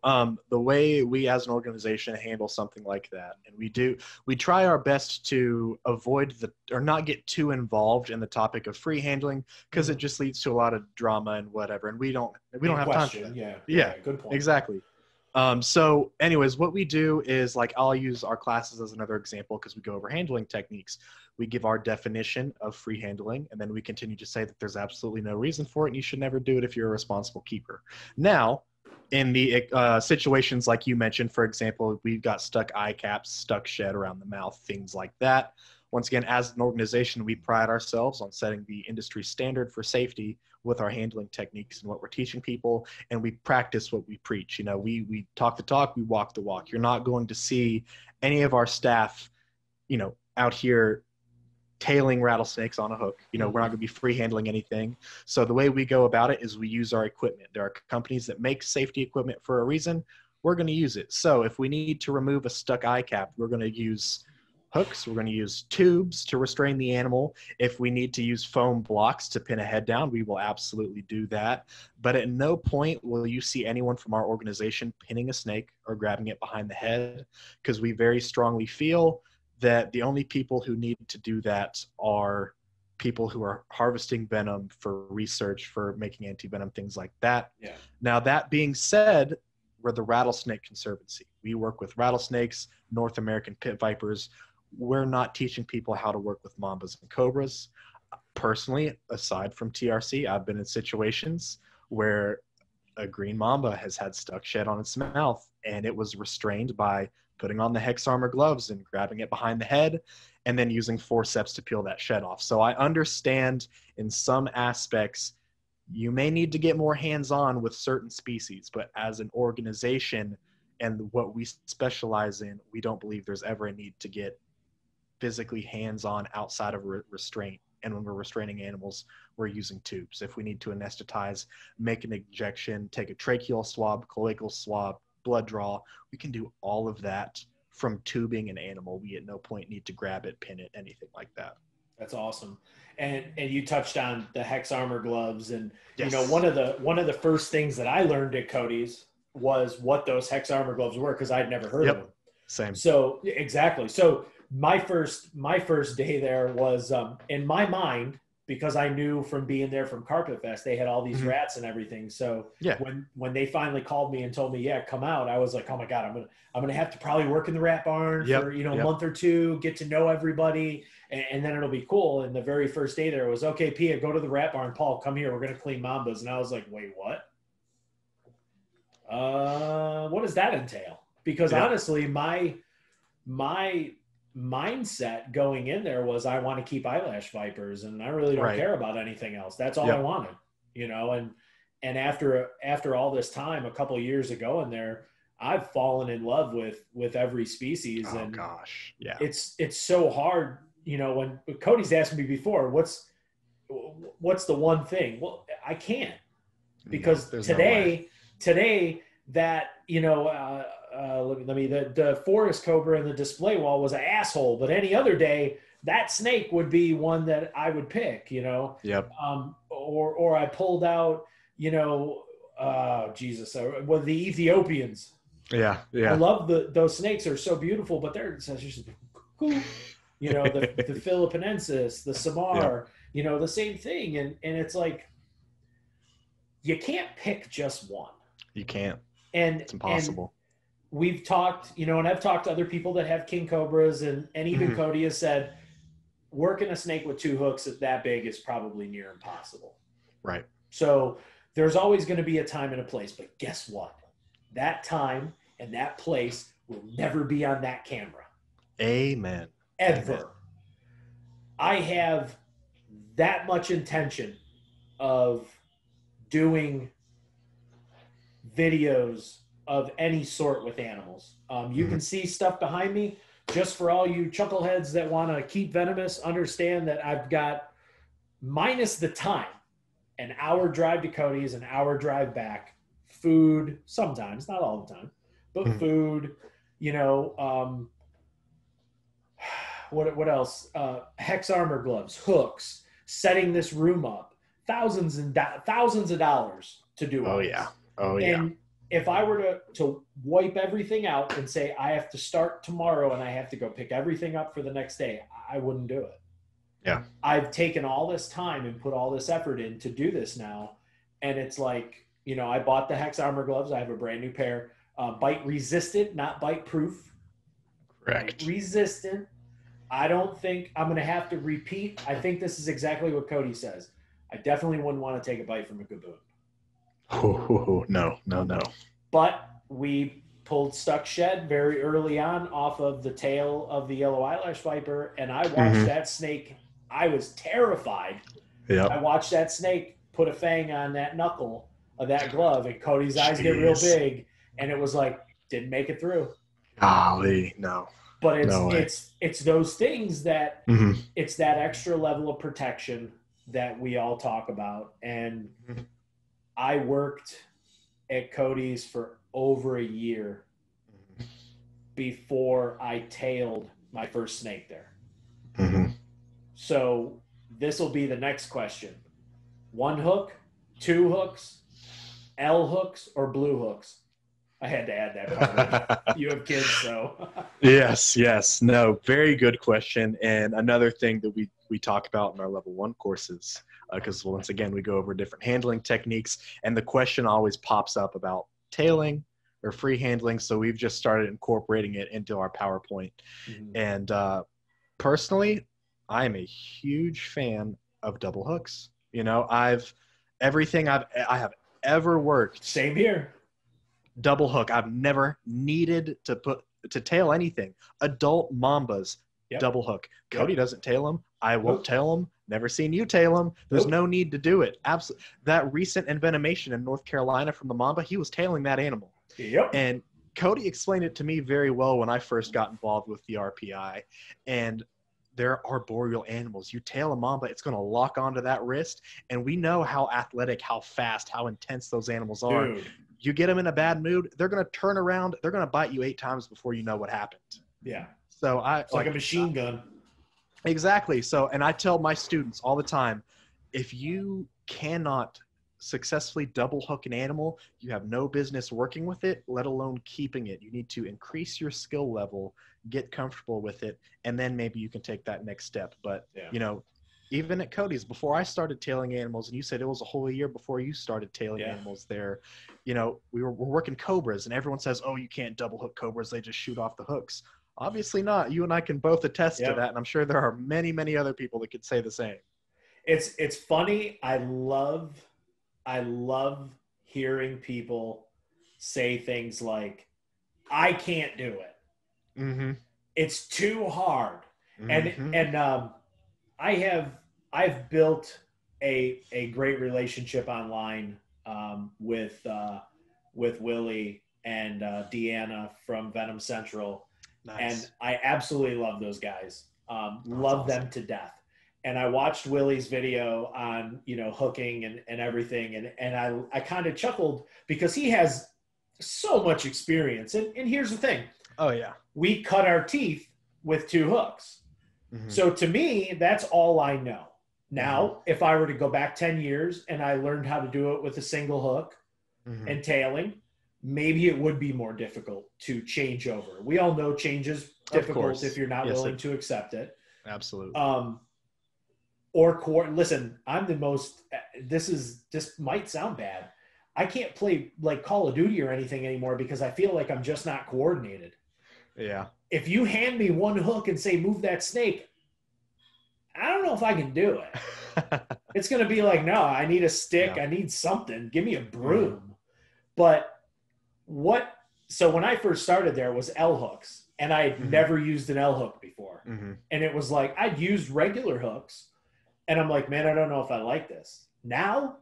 S2: the way we as an organization handle something like that, and we try our best to avoid or not get too involved in the topic of free handling, because it just leads to a lot of drama and whatever, and we don't have time for that.
S1: Yeah, good point.
S2: Exactly. So anyways, what we do is, like, I'll use our classes as another example because we go over handling techniques. We give our definition of free handling, and then we continue to say that there's absolutely no reason for it, and you should never do it if you're a responsible keeper. Now, in the situations like you mentioned, for example, we've got stuck eye caps, stuck shed around the mouth, things like that. Once again, as an organization, we pride ourselves on setting the industry standard for safety with our handling techniques and what we're teaching people, and we practice what we preach. You know, we talk the talk, we walk the walk. You're not going to see any of our staff, you know, out here tailing rattlesnakes on a hook. You know, we're not going to be free handling anything. So the way we go about it is we use our equipment. There are companies that make safety equipment for a reason. We're going to use it. So if we need to remove a stuck eye cap, we're going to use hooks. We're going to use tubes to restrain the animal. If we need to use foam blocks to pin a head down, we will absolutely do that. But at no point will you see anyone from our organization pinning a snake or grabbing it behind the head, because we very strongly feel that the only people who need to do that are people who are harvesting venom for research, for making anti-venom, things like that.
S1: Yeah.
S2: Now, that being said, we're the Rattlesnake Conservancy. We work with rattlesnakes, North American pit vipers. We're not teaching people how to work with mambas and cobras. Personally, aside from TRC, I've been in situations where a green mamba has had stuck shed on its mouth, and it was restrained by putting on the hex armor gloves and grabbing it behind the head and then using forceps to peel that shed off. So I understand in some aspects you may need to get more hands-on with certain species, but as an organization and what we specialize in, we don't believe there's ever a need to get physically hands-on outside of restraint. And when we're restraining animals, we're using tubes. If we need to anesthetize, make an injection, take a tracheal swab, collateral swab, blood draw, we can do all of that from tubing an animal. We at no point need to grab it, pin it, anything like that.
S1: That's awesome. And you touched on the hex armor gloves, and
S2: yes.
S1: You know, one of the first things that I learned at Cody's was what those hex armor gloves were, because I'd never heard of them.
S2: Same.
S1: So exactly. So my first day there was in my mind, because I knew from being there from Carpet Fest, they had all these rats and everything. So when they finally called me and told me, yeah, come out, I was like, oh my God, I'm gonna have to probably work in the rat barn for, you know, a month or two, get to know everybody, and then it'll be cool. And the very first day there was, okay, Pia, go to the rat barn. Paul, come here, we're gonna clean mambas. And I was like, wait, what? What does that entail? Because honestly, my mindset going in there was, I want to keep eyelash vipers, and I really don't care about anything else. That's all I wanted, you know. And after all this time, a couple of years ago in there, I've fallen in love with every species. And
S2: gosh,
S1: it's so hard, you know. When Cody's asked me before, what's the one thing? Well, I can't, because today that, you know, the forest cobra in the display wall was an asshole, but any other day that snake would be one that I would pick, you know. Or I pulled out, you know, Jesus, well, the Ethiopians. I love those snakes are so beautiful, but they're just cool. You know, the Philippinensis, the Samar, you know, the same thing. And it's like, you can't pick just one.
S2: You can't.
S1: And
S2: it's impossible.
S1: And we've talked, you know, and I've talked to other people that have king cobras, and even Cody has said, working a snake with two hooks that big is probably near impossible.
S2: Right.
S1: So there's always going to be a time and a place, but guess what? That time and that place will never be on that camera.
S2: Amen.
S1: Ever.
S2: Amen.
S1: I have that much intention of doing videos of any sort with animals. You can see stuff behind me. Just for all you chuckleheads that want to keep venomous, understand that I've got, minus the time, an hour drive to Cody's, an hour drive back, food, sometimes, not all the time, but food, you know, what else? Hex armor gloves, hooks, setting this room up, thousands of dollars to do all this.
S2: Oh yeah.
S1: And if I were to wipe everything out and say I have to start tomorrow and I have to go pick everything up for the next day, I wouldn't do it.
S2: Yeah.
S1: I've taken all this time and put all this effort in to do this now. And it's like, you know, I bought the Hex armor gloves. I have a brand new pair, bite resistant, not bite proof.
S2: Correct.
S1: Bite resistant. I don't think I'm going to have to repeat. I think this is exactly what Cody says. I definitely wouldn't want to take a bite from a gaboon.
S2: Oh, no.
S1: But we pulled stuck shed very early on off of the tail of the yellow eyelash viper, and I watched that snake. I was terrified.
S2: Yeah.
S1: I watched that snake put a fang on that knuckle of that glove, and Cody's eyes get real big, and it was like, didn't make it through.
S2: Golly, no.
S1: But it's those things that it's that extra level of protection that we all talk about. And I worked at Cody's for over a year before I tailed my first snake there. So this will be the next question. 1 hook, 2 hooks, L hooks, or blue hooks? I had to add that part. You have kids, so.
S2: Yes. No, very good question. And another thing that we talk about in our level 1 courses, because once again, we go over different handling techniques, and the question always pops up about tailing or free handling. So we've just started incorporating it into our PowerPoint. And personally, I am a huge fan of double hooks. You know, I have ever worked.
S1: Same here.
S2: Double hook. I've never needed to tail anything. Adult mambas, double hook. Cody doesn't tail them. I won't tail them. Never seen you tail them. There's no need to do it. Absolutely. That recent envenomation in North Carolina from the mamba, he was tailing that animal.
S1: Yep.
S2: And Cody explained it to me very well when I first got involved with the RPI. And they're arboreal animals. You tail a mamba, it's going to lock onto that wrist. And we know how athletic, how fast, how intense those animals are.
S1: Dude.
S2: You get them in a bad mood, they're going to turn around. They're going to bite you 8 times before you know what happened.
S1: Yeah.
S2: So
S1: it's like a machine gun.
S2: Exactly. So, and I tell my students all the time, if you cannot successfully double hook an animal, you have no business working with it, let alone keeping it. You need to increase your skill level, get comfortable with it, and then maybe you can take that next step. But, you know, even at Cody's, before I started tailing animals, and you said it was a whole year before you started tailing animals there, you know, we're working cobras, and everyone says, oh, you can't double hook cobras, they just shoot off the hooks. Obviously not. You and I can both attest to that, and I'm sure there are many, many other people that could say the same.
S1: It's funny. I love hearing people say things like, I can't do it. It's too hard. And I've built a great relationship online with Willie and Deanna from Venom Central.
S2: Nice.
S1: And I absolutely love those guys. Love them to death. And I watched Willie's video on, you know, hooking and everything. And I kind of chuckled because he has so much experience. And here's the thing.
S2: Oh, yeah.
S1: We cut our teeth with 2 hooks. So to me, that's all I know. Now, if I were to go back 10 years and I learned how to do it with a single hook and tailing, maybe it would be more difficult to change over. We all know change is difficult if you're not willing to accept it.
S2: Absolutely.
S1: Listen, I'm the most, this might sound bad. I can't play like Call of Duty or anything anymore because I feel like I'm just not coordinated.
S2: Yeah.
S1: If you hand me 1 hook and say, move that snake, I don't know if I can do it. It's going to be like, no, I need a stick. I need something. Give me a broom. But so when I first started there, it was L hooks, and I had never used an L hook before. And it was like, I'd used regular hooks, and I'm like, man, I don't know if I like this. Now,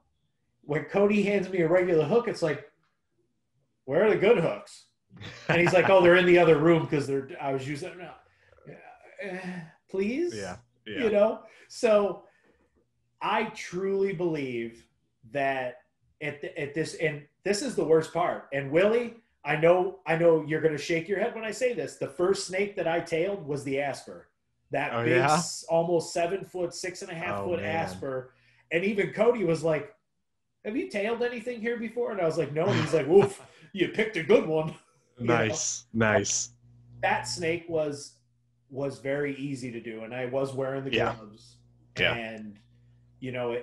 S1: when Cody hands me a regular hook, it's like, where are the good hooks? And he's like, oh, they're in the other room because I was using them. Please? Yeah. You know? So I truly believe that at this, and this is the worst part. And Willie, I know you're going to shake your head when I say this. The first snake that I tailed was the Asper. that
S2: Oh
S1: big,
S2: yeah.
S1: almost 7 foot, 6.5
S2: Oh
S1: foot
S2: man.
S1: asper. And even Cody was like, "Have you tailed anything here before?" And I was like, "No." And he's like, "Woof, you picked a good one." You know,
S2: Nice. Nice.
S1: that snake was very easy to do, and I was wearing the
S2: Yeah.
S1: gloves,
S2: Yeah.
S1: and you know,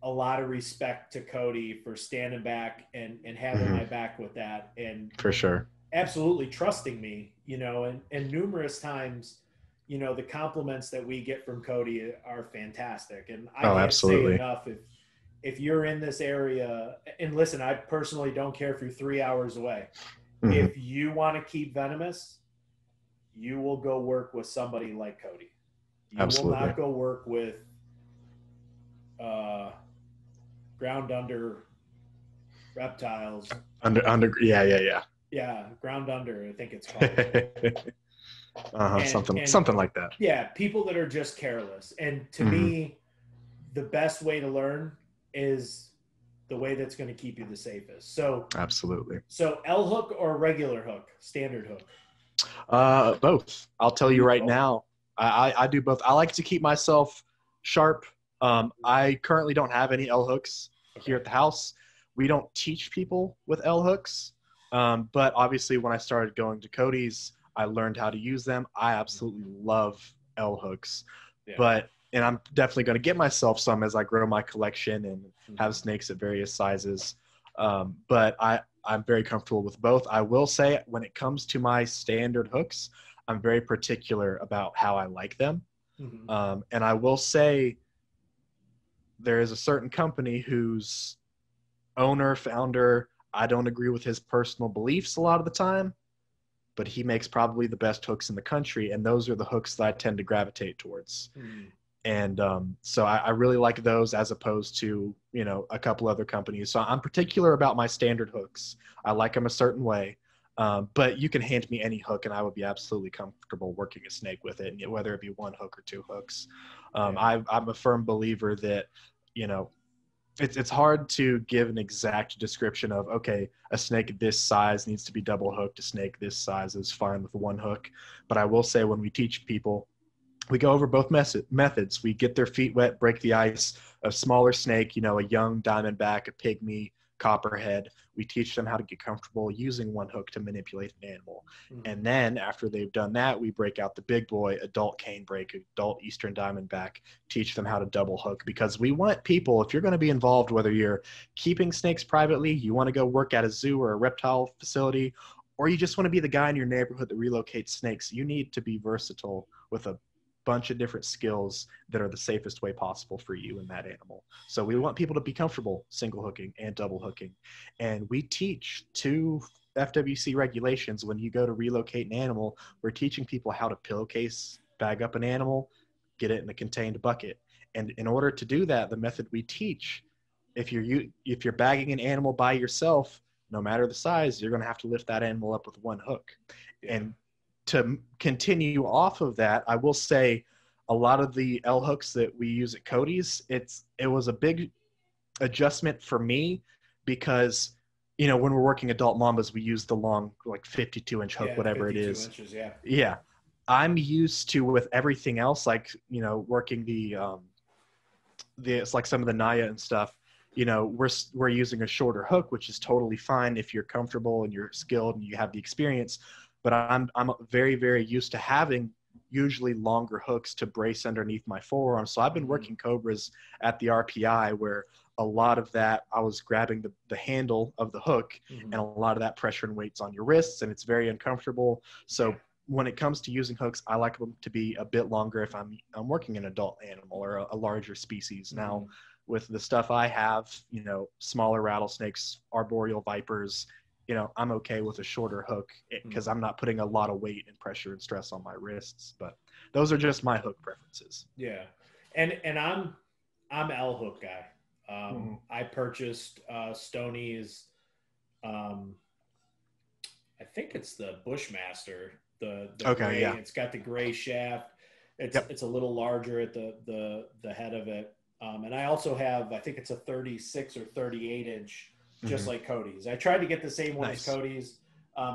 S1: a lot of respect to Cody for standing back and having my back with that, and
S2: For sure.
S1: absolutely trusting me, you know, and numerous times, you know, the compliments that we get from Cody are fantastic. And I
S2: Oh,
S1: can't say
S2: absolutely.
S1: enough, if you're in this area, and listen, I personally don't care if you're 3 hours away.
S2: Hmm.
S1: If you want to keep venomous, you will go work with somebody like Cody. You will
S2: Absolutely.
S1: not go work with uh, ground under reptiles.
S2: Yeah, yeah,
S1: Yeah, ground under, I think it's called.
S2: yeah.
S1: And
S2: Something like that.
S1: yeah, people that are just careless. And to
S2: Hmm.
S1: me, the best way to learn is the way that's going to keep you the safest.
S2: Absolutely.
S1: So L hook or regular hook, standard hook.
S2: Both. I'll tell
S1: You
S2: you
S1: use
S2: right
S1: both.
S2: now. I do both. I like to keep myself sharp. I currently don't have any L hooks here
S1: Okay.
S2: at the house. We don't teach people with L hooks, but obviously when I started going to Cody's, I learned how to use them. I absolutely love L hooks,
S1: Yeah.
S2: but and I'm definitely going to get myself some as I grow my collection and have
S1: Mhm.
S2: snakes at various sizes. But I'm very comfortable with both. I will say when it comes to my standard hooks, I'm very particular about how I like them.
S1: Mhm.
S2: And I will say there is a certain company whose owner, founder, I don't agree with his personal beliefs a lot of the time, but he makes probably the best hooks in the country. And those are the hooks that I tend to gravitate towards.
S1: Mhm.
S2: And so I really like those as opposed to, you know, a couple other companies. So I'm particular about my standard hooks. I like them a certain way. But you can hand me any hook and I would be absolutely comfortable working a snake with it, whether it be one hook or two hooks.
S1: Yeah.
S2: I'm a firm believer that, you know, it's hard to give an exact description of, okay, a snake this size needs to be double hooked, a snake this size is fine with one hook. But I will say when we teach people, we go over both methods. We get their feet wet, break the ice. A smaller snake, you know, a young diamondback, a pygmy, copperhead. We teach them how to get comfortable using one hook to manipulate an animal.
S1: Mhm.
S2: And then after they've done that, we break out the big boy, adult canebrake, adult eastern diamondback, teach them how to double hook. Because we want people, if you're going to be involved, whether you're keeping snakes privately, you want to go work at a zoo or a reptile facility, or you just want to be the guy in your neighborhood that relocates snakes, you need to be versatile with a bunch of different skills that are the safest way possible for you and that animal. So we want people to be comfortable single hooking and double hooking. And we teach two FWC regulations when you go to relocate an animal. We're teaching people how to pillowcase, bag up an animal, get it in a contained bucket. And in order to do that, the method we teach, if you're bagging an animal by yourself, no matter the size, you're going to have to lift that animal up with one hook.
S1: Yeah.
S2: And to continue off of that, I will say a lot of the L hooks that we use at Cody's, it was a big adjustment for me because, you know, when we're working adult mambas, we use the long, like 52-inch hook,
S1: Yeah. The
S2: whatever it
S1: 52
S2: is.
S1: inches. Yeah.
S2: Yeah. I'm used to with everything else, like, you know, working it's like some of the Naya and stuff, you know, we're using a shorter hook, which is totally fine if you're comfortable and you're skilled and you have the experience. But I'm very, very used to having usually longer hooks to brace underneath my forearm. So I've been
S1: Mhm.
S2: working cobras at the RPI where a lot of that I was grabbing the handle of the hook,
S1: Mhm.
S2: and a lot of that pressure and weight's on your wrists, and it's very uncomfortable. So when it comes to using hooks, I like them to be a bit longer if I'm working an adult animal or a larger species. Now,
S1: Mhm.
S2: with the stuff I have, you know, smaller rattlesnakes, arboreal vipers, you know, I'm okay with a shorter hook because
S1: Mhm.
S2: I'm not putting a lot of weight and pressure and stress on my wrists. But those are just my hook preferences.
S1: Yeah. And I'm L hook guy.
S2: Mm-hmm.
S1: I purchased Stoney's. Um, I think it's the Bushmaster, the
S2: Okay,
S1: gray.
S2: yeah.
S1: It's got the gray shaft.
S2: Yep.
S1: It's a little larger at the head of it. And I also have, I think it's a 36 or 38-inch, just
S2: Mm-hmm.
S1: like Cody's. I tried to get the same one as
S2: Nice.
S1: Cody's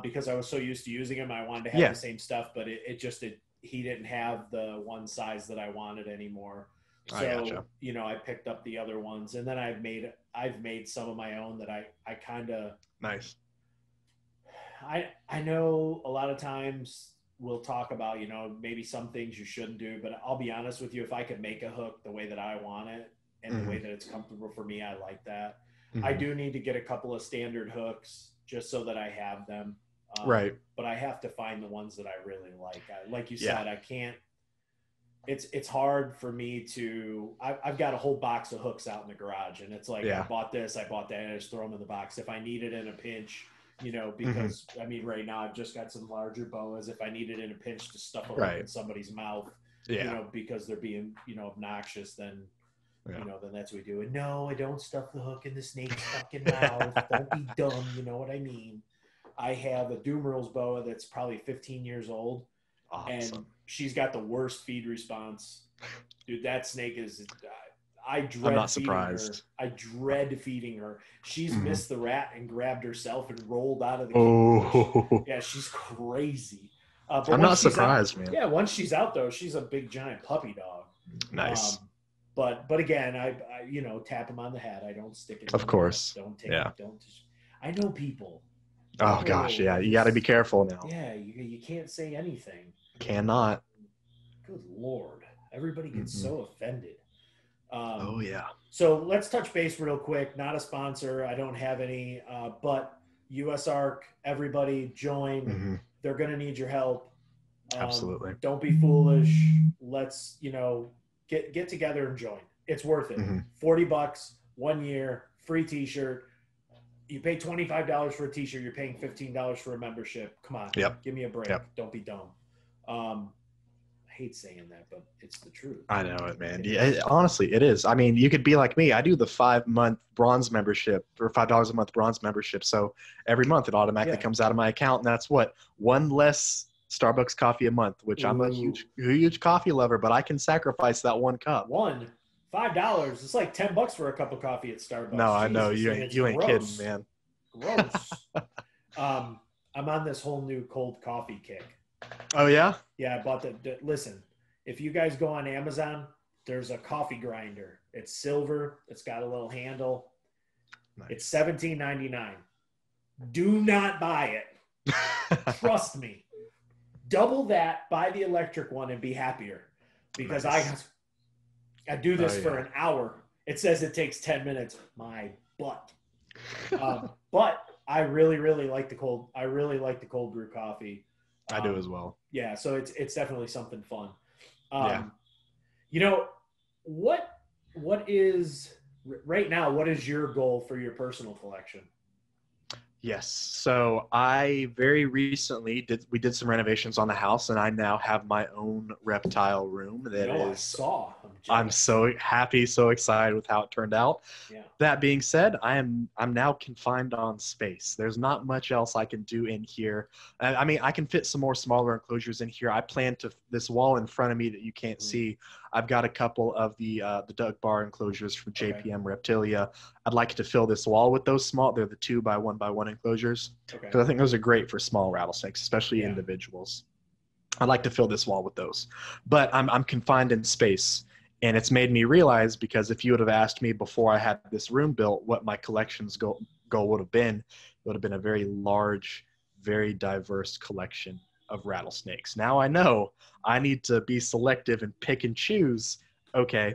S1: because I was so used to using them. I wanted to have the
S2: Yeah.
S1: same stuff, but it just he didn't have the one size that I wanted anymore.
S2: I
S1: So,
S2: gotcha.
S1: you know, I picked up the other ones, and then I've made some of my own that I kind of,
S2: Nice.
S1: I know a lot of times we'll talk about, you know, maybe some things you shouldn't do, but I'll be honest with you, if I could make a hook the way that I want it and the way that it's comfortable for me, I like that. I do need to get a couple of standard hooks just so that I have them.
S2: Right.
S1: But I have to find the ones that I really like. Like you
S2: Yeah.
S1: said, I can't. It's hard for me to. I've got a whole box of hooks out in the garage, and it's like
S2: Yeah.
S1: I bought this, I bought that, and I just throw them in the box if I need it in a pinch. You know, because I mean, right now I've just got some larger boas. If I need it in a pinch to stuff a hook in somebody's mouth,
S2: Yeah.
S1: you know, because they're being, you know, obnoxious, then
S2: Yeah.
S1: you know, then that's what we do. And no, I don't stuff the hook in the snake's fucking mouth. Don't be dumb. You know what I mean? I have a Doomerals boa that's probably 15 years old, and she's got the worst feed response. Dude, that snake is. I dread
S2: I'm not
S1: feeding her.
S2: surprised.
S1: I dread feeding her. She's missed the rat and grabbed herself and rolled out of the cage. Yeah, she's crazy.
S2: I'm not surprised, man.
S1: Yeah, once she's out though, she's a big giant puppy dog.
S2: Nice.
S1: But again, I you know, tap him on the head. I don't stick it.
S2: Of course.
S1: Don't take it. Don't. I know people.
S2: Oh gosh, yeah. You got to be careful now.
S1: Yeah, you can't say anything.
S2: Cannot.
S1: Good Lord, everybody gets so offended.
S2: Oh yeah.
S1: So let's touch base real quick. Not a sponsor. I don't have any. But USARK, everybody join. They're gonna need your help.
S2: Absolutely.
S1: Don't be foolish. Let's, you know, get together and join. It's worth it. $40, 1 year, free T-shirt. You pay $25 for a T-shirt. You're paying $15 for a membership. Come on.
S2: Yep.
S1: Give me a break.
S2: Yep.
S1: Don't be dumb. I hate saying that, but it's the truth.
S2: I know it, man. Yeah, honestly, it is. I mean, you could be like me. I do the 5-month bronze membership or $5 a month bronze membership. So every month it automatically comes out of my account, and that's what, one less Starbucks coffee a month, which I'm a huge coffee lover, but I can sacrifice that one cup.
S1: $5. It's like $10 for a cup of coffee at Starbucks.
S2: No, I know you ain't kidding, man.
S1: Gross. I'm on this whole new cold coffee kick.
S2: Oh yeah?
S1: Yeah, I bought that. Listen, if you guys go on Amazon, there's a coffee grinder. It's silver. It's got a little handle. Nice. It's $17.99. Do not buy it. Trust me. Double that, buy the electric one, and be happier. Because nice. I do this for an hour. It says it takes 10 minutes. My butt. But I really like the cold. I really like the cold brew coffee.
S2: I do as well.
S1: Yeah, so it's definitely something fun. You know, what is right now? What is your goal for your personal collection?
S2: Yes. So I very recently did some renovations on the house, and I now have my own reptile room. I'm so happy, so excited with how it turned out. Yeah. That being said, I'm now confined on space. There's not much else I can do in here. I mean, I can fit some more smaller enclosures in here. I plan to this wall in front of me that you can't see. I've got a couple of the duck bar enclosures from JPM Reptilia. I'd like to fill this wall with those small. They're the 2x1x1 enclosures because I think those are great for small rattlesnakes, especially individuals. I'd like to fill this wall with those, but I'm confined in space, and it's made me realize, because if you would have asked me before I had this room built what my collection's goal would have been, it would have been a very large, very diverse collection of rattlesnakes. Now I know I need to be selective and pick and choose. Okay,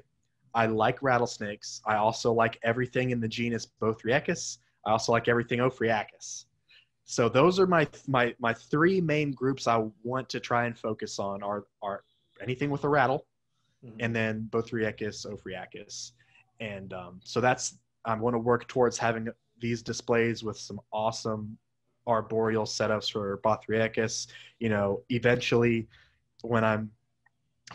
S2: I like rattlesnakes. I also like everything in the genus Bothriechis. I also like everything Ophryachus. So those are my three main groups I want to try and focus on are anything with a rattle, and then Bothriechis, Ophryachus. And so I want to work towards having these displays with some awesome arboreal setups for Bothriechis. You know, eventually when I'm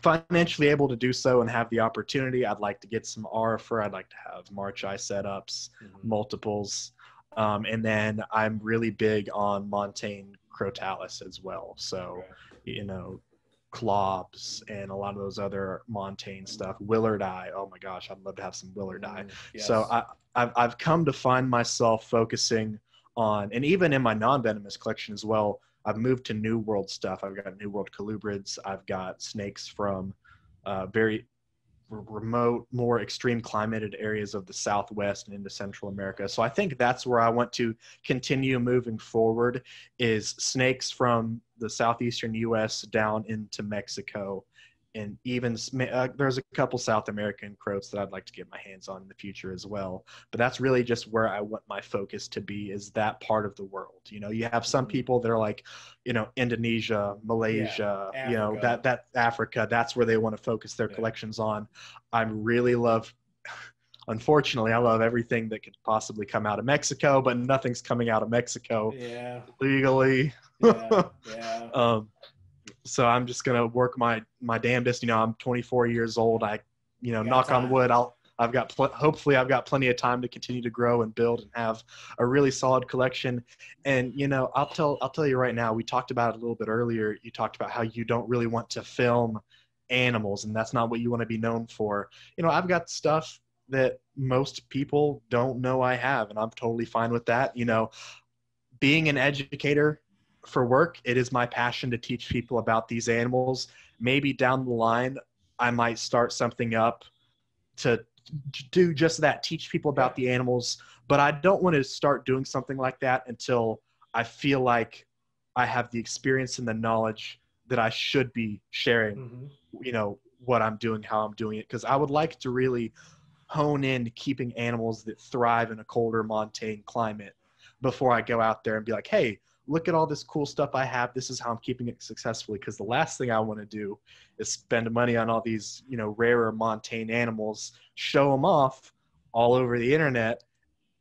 S2: financially able to do so and have the opportunity, I'd like to get some Arifer. I'd like to have March Eye setups, multiples. And then I'm really big on Montane Crotalis as well. So, you know, Clobs and a lot of those other Montane stuff. Willard Eye. Oh my gosh, I'd love to have some Willard Eye. Yes. So I've come to find myself focusing on, and even in my non-venomous collection as well, I've moved to New World stuff. I've got New World colubrids. I've got snakes from very remote, more extreme climated areas of the Southwest and into Central America. So I think that's where I want to continue moving forward, is snakes from the southeastern U.S. down into Mexico. And even there's a couple South American croats that I'd like to get my hands on in the future as well. But that's really just where I want my focus to be, is that part of the world. You know, you have some people that are like, you know, Indonesia, Malaysia,
S1: yeah,
S2: you know, that Africa, that's where they want to focus their collections on. I really love, unfortunately, I love everything that could possibly come out of Mexico, but nothing's coming out of Mexico legally.
S1: Yeah.
S2: So I'm just gonna work my damnedest. You know, I'm 24 years old. I, you know, knock on wood, hopefully I've got plenty of time to continue to grow and build and have a really solid collection. And you know, I'll tell you right now. We talked about it a little bit earlier. You talked about how you don't really want to film animals, and that's not what you want to be known for. You know, I've got stuff that most people don't know I have, and I'm totally fine with that. You know, being an educator for work, it is my passion to teach people about these animals. Maybe down the line, I might start something up to do just that, teach people about the animals. But I don't want to start doing something like that until I feel like I have the experience and the knowledge that I should be sharing, you know, what I'm doing, how I'm doing it. Because I would like to really hone in to keeping animals that thrive in a colder montane climate before I go out there and be like, hey, look at all this cool stuff I have. This is how I'm keeping it successfully. Because the last thing I want to do is spend money on all these, you know, rarer montane animals, show them off all over the internet,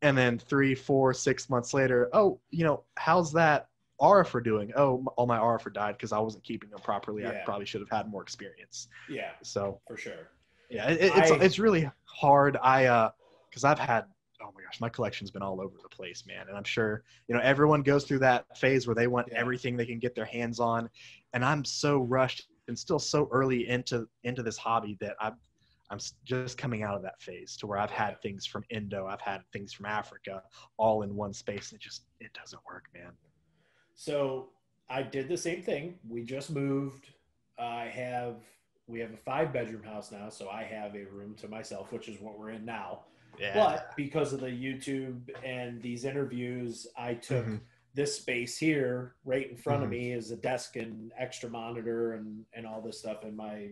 S2: and then 3, 4, 6 months later, oh, you know, how's that RFR doing? Oh, all my RFR died because I wasn't keeping them properly. I probably should have had more experience.
S1: Yeah.
S2: So
S1: for sure.
S2: Yeah, it's really hard. Because I've had, oh my gosh, my collection's been all over the place, man. And I'm sure, you know, everyone goes through that phase where they want everything they can get their hands on. And I'm so rushed and still so early into this hobby that I'm just coming out of that phase to where I've had things from Indo, I've had things from Africa, all in one space. And it doesn't work, man.
S1: So I did the same thing. We just moved. We have a 5-bedroom house now, so I have a room to myself, which is what we're in now. Yeah. But because of the YouTube and these interviews, I took this space here right in front of me is a desk and extra monitor and all this stuff in my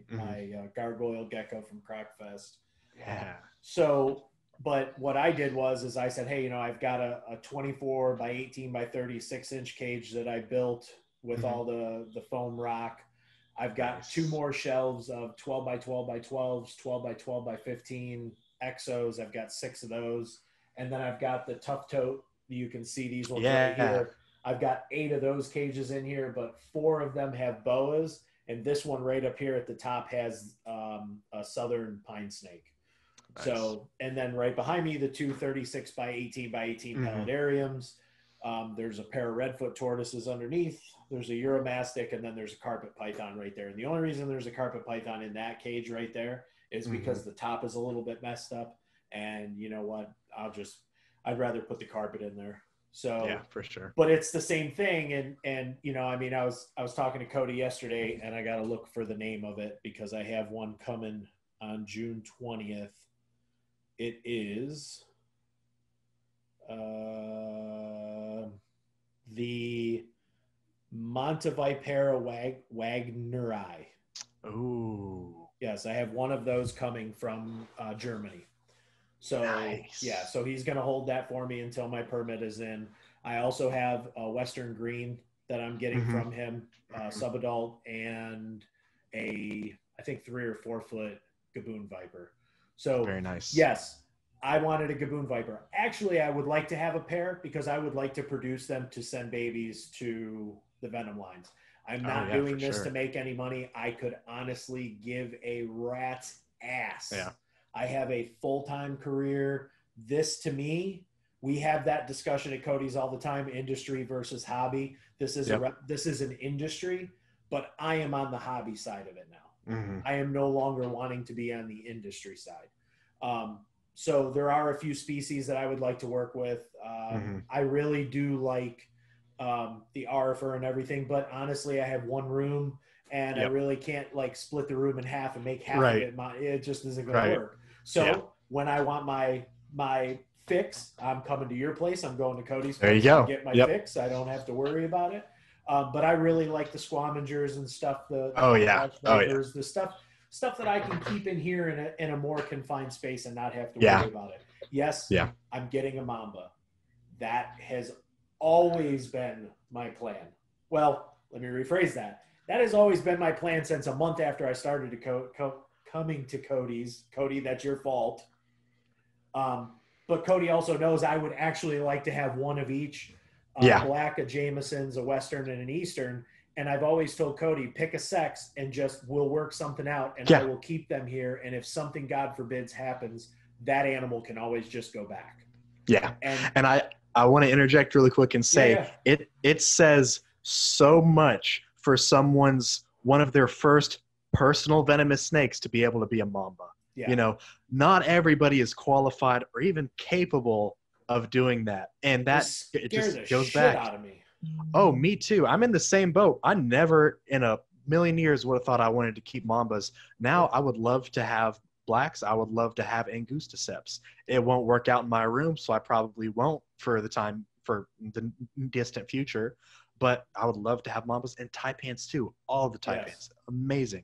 S1: gargoyle gecko from Crocfest.
S2: Yeah.
S1: So, but what I did is I said, hey, you know, I've got a 24 by 18 by 36 inch cage that I built with all the foam rock. I've got 2 more shelves of 12 by 12 by 12s, 12 by 12 by 15 exos. I've got 6 of those. And then I've got the tough tote. You can see these ones right here. I've got 8 of those cages in here, but 4 of them have boas. And this one right up here at the top has a southern pine snake. Nice. So, and then right behind me, the 2 36 by 18 by 18 paludariums. There's a pair of redfoot tortoises underneath. There's a Euromastic, and then there's a carpet python right there. And the only reason there's a carpet python in that cage right there is because the top is a little bit messed up. And you know what? I'd rather put the carpet in there. So
S2: yeah, for sure.
S1: But it's the same thing. And you know, I mean, I was talking to Cody yesterday, and I got to look for the name of it because I have one coming on June 20th. It is the Montevipera wagneri.
S2: Ooh.
S1: Yes, I have one of those coming from Germany. So
S2: nice.
S1: Yeah, so he's going to hold that for me until my permit is in. I also have a Western Green that I'm getting from him, subadult, and I think 3 or 4 foot Gaboon Viper. So
S2: very nice.
S1: Yes, I wanted a Gaboon Viper. Actually, I would like to have a pair because I would like to produce them to send babies to the Venom lines. I'm not doing this to make any money. I could honestly give a rat's ass.
S2: Yeah. I
S1: have a full-time career. This, to me, we have that discussion at Cody's all the time, industry versus hobby. This is this is an industry, but I am on the hobby side of it now. I am no longer wanting to be on the industry side. So there are a few species that I would like to work with. I really do like the ARFR and everything, but honestly, I have one room and I really can't like split the room in half and make half of it. It just isn't going to work. So when I want my fix, I'm coming to your place. I'm going to Cody's place to get my fix. I don't have to worry about it. But I really like the squamingers and stuff. The stuff that I can keep in here in a more confined space and not have to worry about it. Yes, I'm getting a Mamba. That has always been my plan. Well, let me rephrase that. That has always been my plan since a month after I started to coming to Cody's. Cody, that's your fault. But Cody also knows I would actually like to have one of each. Black, a Jameson's, a Western, and an Eastern. And I've always told Cody, pick a sex and just we'll work something out and I will keep them here. And if something, God forbids, happens, that animal can always just go back.
S2: Yeah. And I want to interject really quick and say it says so much for one of their first personal venomous snakes to be able to be a Mamba. Yeah. You know, not everybody is qualified or even capable of doing that. And that it just goes back.
S1: Out of me.
S2: Oh, me too. I'm in the same boat. I never in a million years would have thought I wanted to keep Mambas. Now I would love to have blacks. I would love to have Angusticeps. It won't work out in my room, so I probably won't for the distant future. But I would love to have Mambas and Taipans too. All the Taipans. Amazing.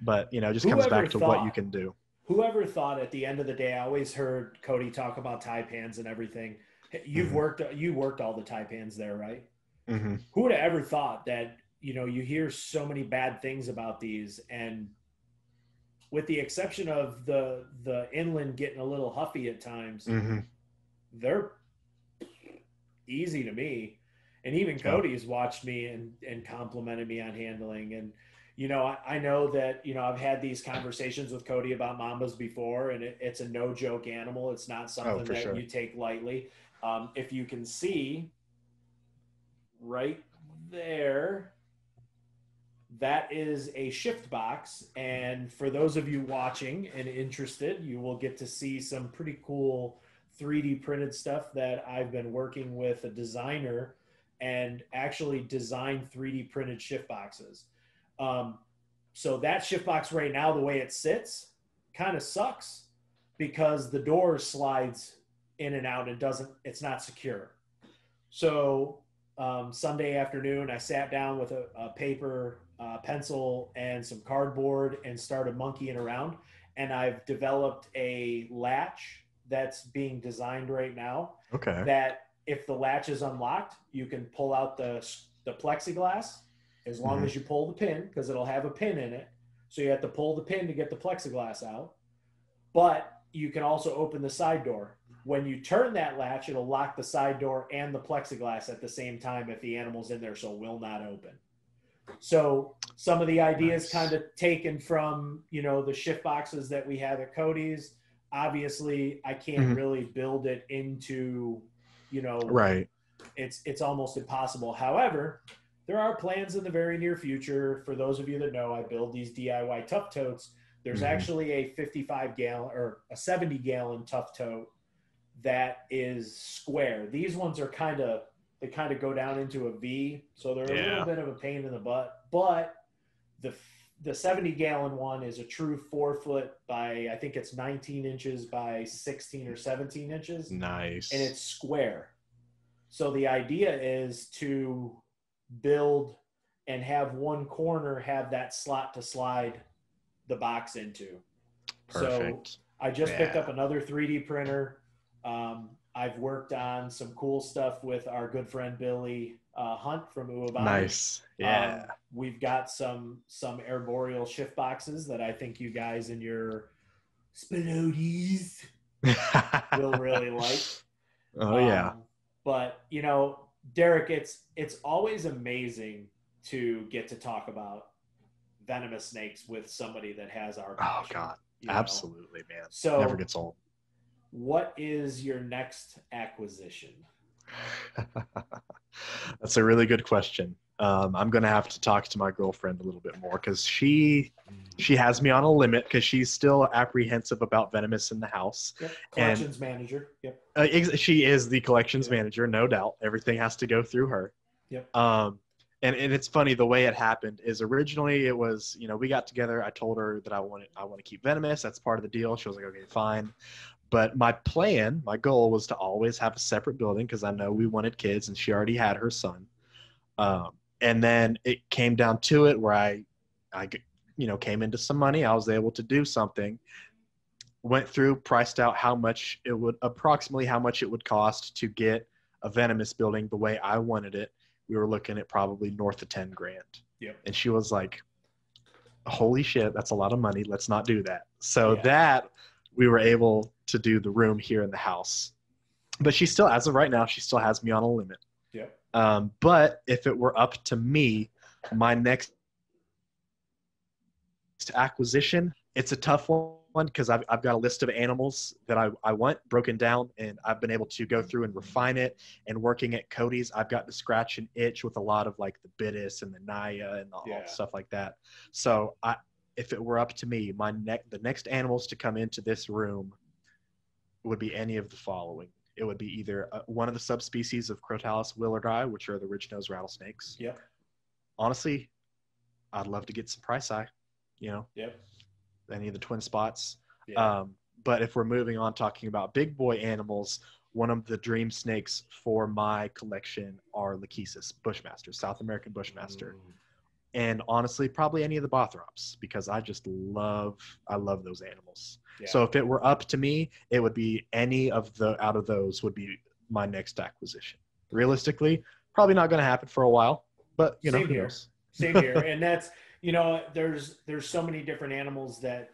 S2: But, you know, it just comes back to what you can do.
S1: Whoever thought at the end of the day, I always heard Cody talk about Taipans and everything. You worked all the Taipans there, right? Mm-hmm. Who would have ever thought that, you know, you hear so many bad things about these, and with the exception of the inland getting a little huffy at times, they're easy to me. And even Cody's watched me and complimented me on handling. And, you know, I know that, you know, I've had these conversations with Cody about Mambas before, and it's a no joke animal. It's not something that you take lightly. If you can see right there, that is a shift box. And for those of you watching and interested, you will get to see some pretty cool 3D printed stuff that I've been working with a designer and actually designed 3D printed shift boxes. So that shift box right now, the way it sits, kind of sucks because the door slides in and out. It's not secure. So Sunday afternoon, I sat down with a paper, pencil, and some cardboard and started monkeying around. And I've developed a latch that's being designed right now.
S2: Okay.
S1: That if the latch is unlocked, you can pull out the plexiglass as long as you pull the pin, because it'll have a pin in it. So you have to pull the pin to get the plexiglass out. But you can also open the side door. When you turn that latch, it'll lock the side door and the plexiglass at the same time if the animal's in there, so it will not open. So some of the ideas kind of taken from, you know, the shift boxes that we have at Cody's. Obviously, I can't really build it into, you know, it's almost impossible. However, there are plans in the very near future. For those of you that know, I build these DIY tough totes. There's actually a 55-gallon or a 70-gallon tough tote that is square. These ones are they kind of go down into a V, so they're a little bit of a pain in the butt. But the 70-gallon one is a true 4-foot by, I think it's 19 inches by 16 or 17 inches.
S2: Nice.
S1: And it's square. So the idea is to build and have one corner have that slot to slide the box into.
S2: Perfect.
S1: So I just picked up another 3D printer. I've worked on some cool stuff with our good friend Billy Hunt from Uabani.
S2: Nice. Yeah.
S1: We've got some arboreal shift boxes that I think you guys in your Spinodes will really like.
S2: Oh yeah.
S1: But you know, Derek, it's always amazing to get to talk about venomous snakes with somebody that has our passion.
S2: Oh God. Absolutely, man.
S1: So
S2: never gets old.
S1: What is your next acquisition?
S2: That's a really good question. I'm going to have to talk to my girlfriend a little bit more because she has me on a limit because she's still apprehensive about venomous in the house.
S1: Yep. Collections manager. Yep.
S2: She is the collections manager, no doubt. Everything has to go through her.
S1: Yep.
S2: And it's funny, the way it happened is originally it was, we got together. I told her that I want to keep venomous. That's part of the deal. She was like, okay, fine. But my goal was to always have a separate building because I know we wanted kids and she already had her son. And then it came down to it where I came into some money. I was able to do something, went through, priced out approximately how much it would cost to get a venomous building the way I wanted it. We were looking at probably north of 10 grand.
S1: Yep.
S2: And she was like, holy shit, that's a lot of money. Let's not do that. So that we were able to do the room here in the house. But she still, as of right now, she still has me on a limit.
S1: Yep.
S2: But if it were up to me, my next acquisition, it's a tough one because I've got a list of animals that I want broken down, and I've been able to go through and refine it. And working at Cody's, I've got to scratch and itch with a lot of like the Bitis and the Naya and all stuff like that. So if it were up to me, the next animals to come into this room would be any of the following. It would be either one of the subspecies of Crotalus willardi, which are the ridge-nosed rattlesnakes.
S1: Yep.
S2: Honestly, I'd love to get some price eye,
S1: Yep.
S2: any of the twin spots.
S1: Yeah.
S2: But if we're moving on talking about big boy animals, one of the dream snakes for my collection are Lachesis, Bushmaster, South American Bushmaster. And honestly, probably any of the Bothrops, because I love those animals. Yeah. So if it were up to me, it would be any out of those would be my next acquisition. Realistically, probably not going to happen for a while, but
S1: Same here. Same here. And that's, there's so many different animals that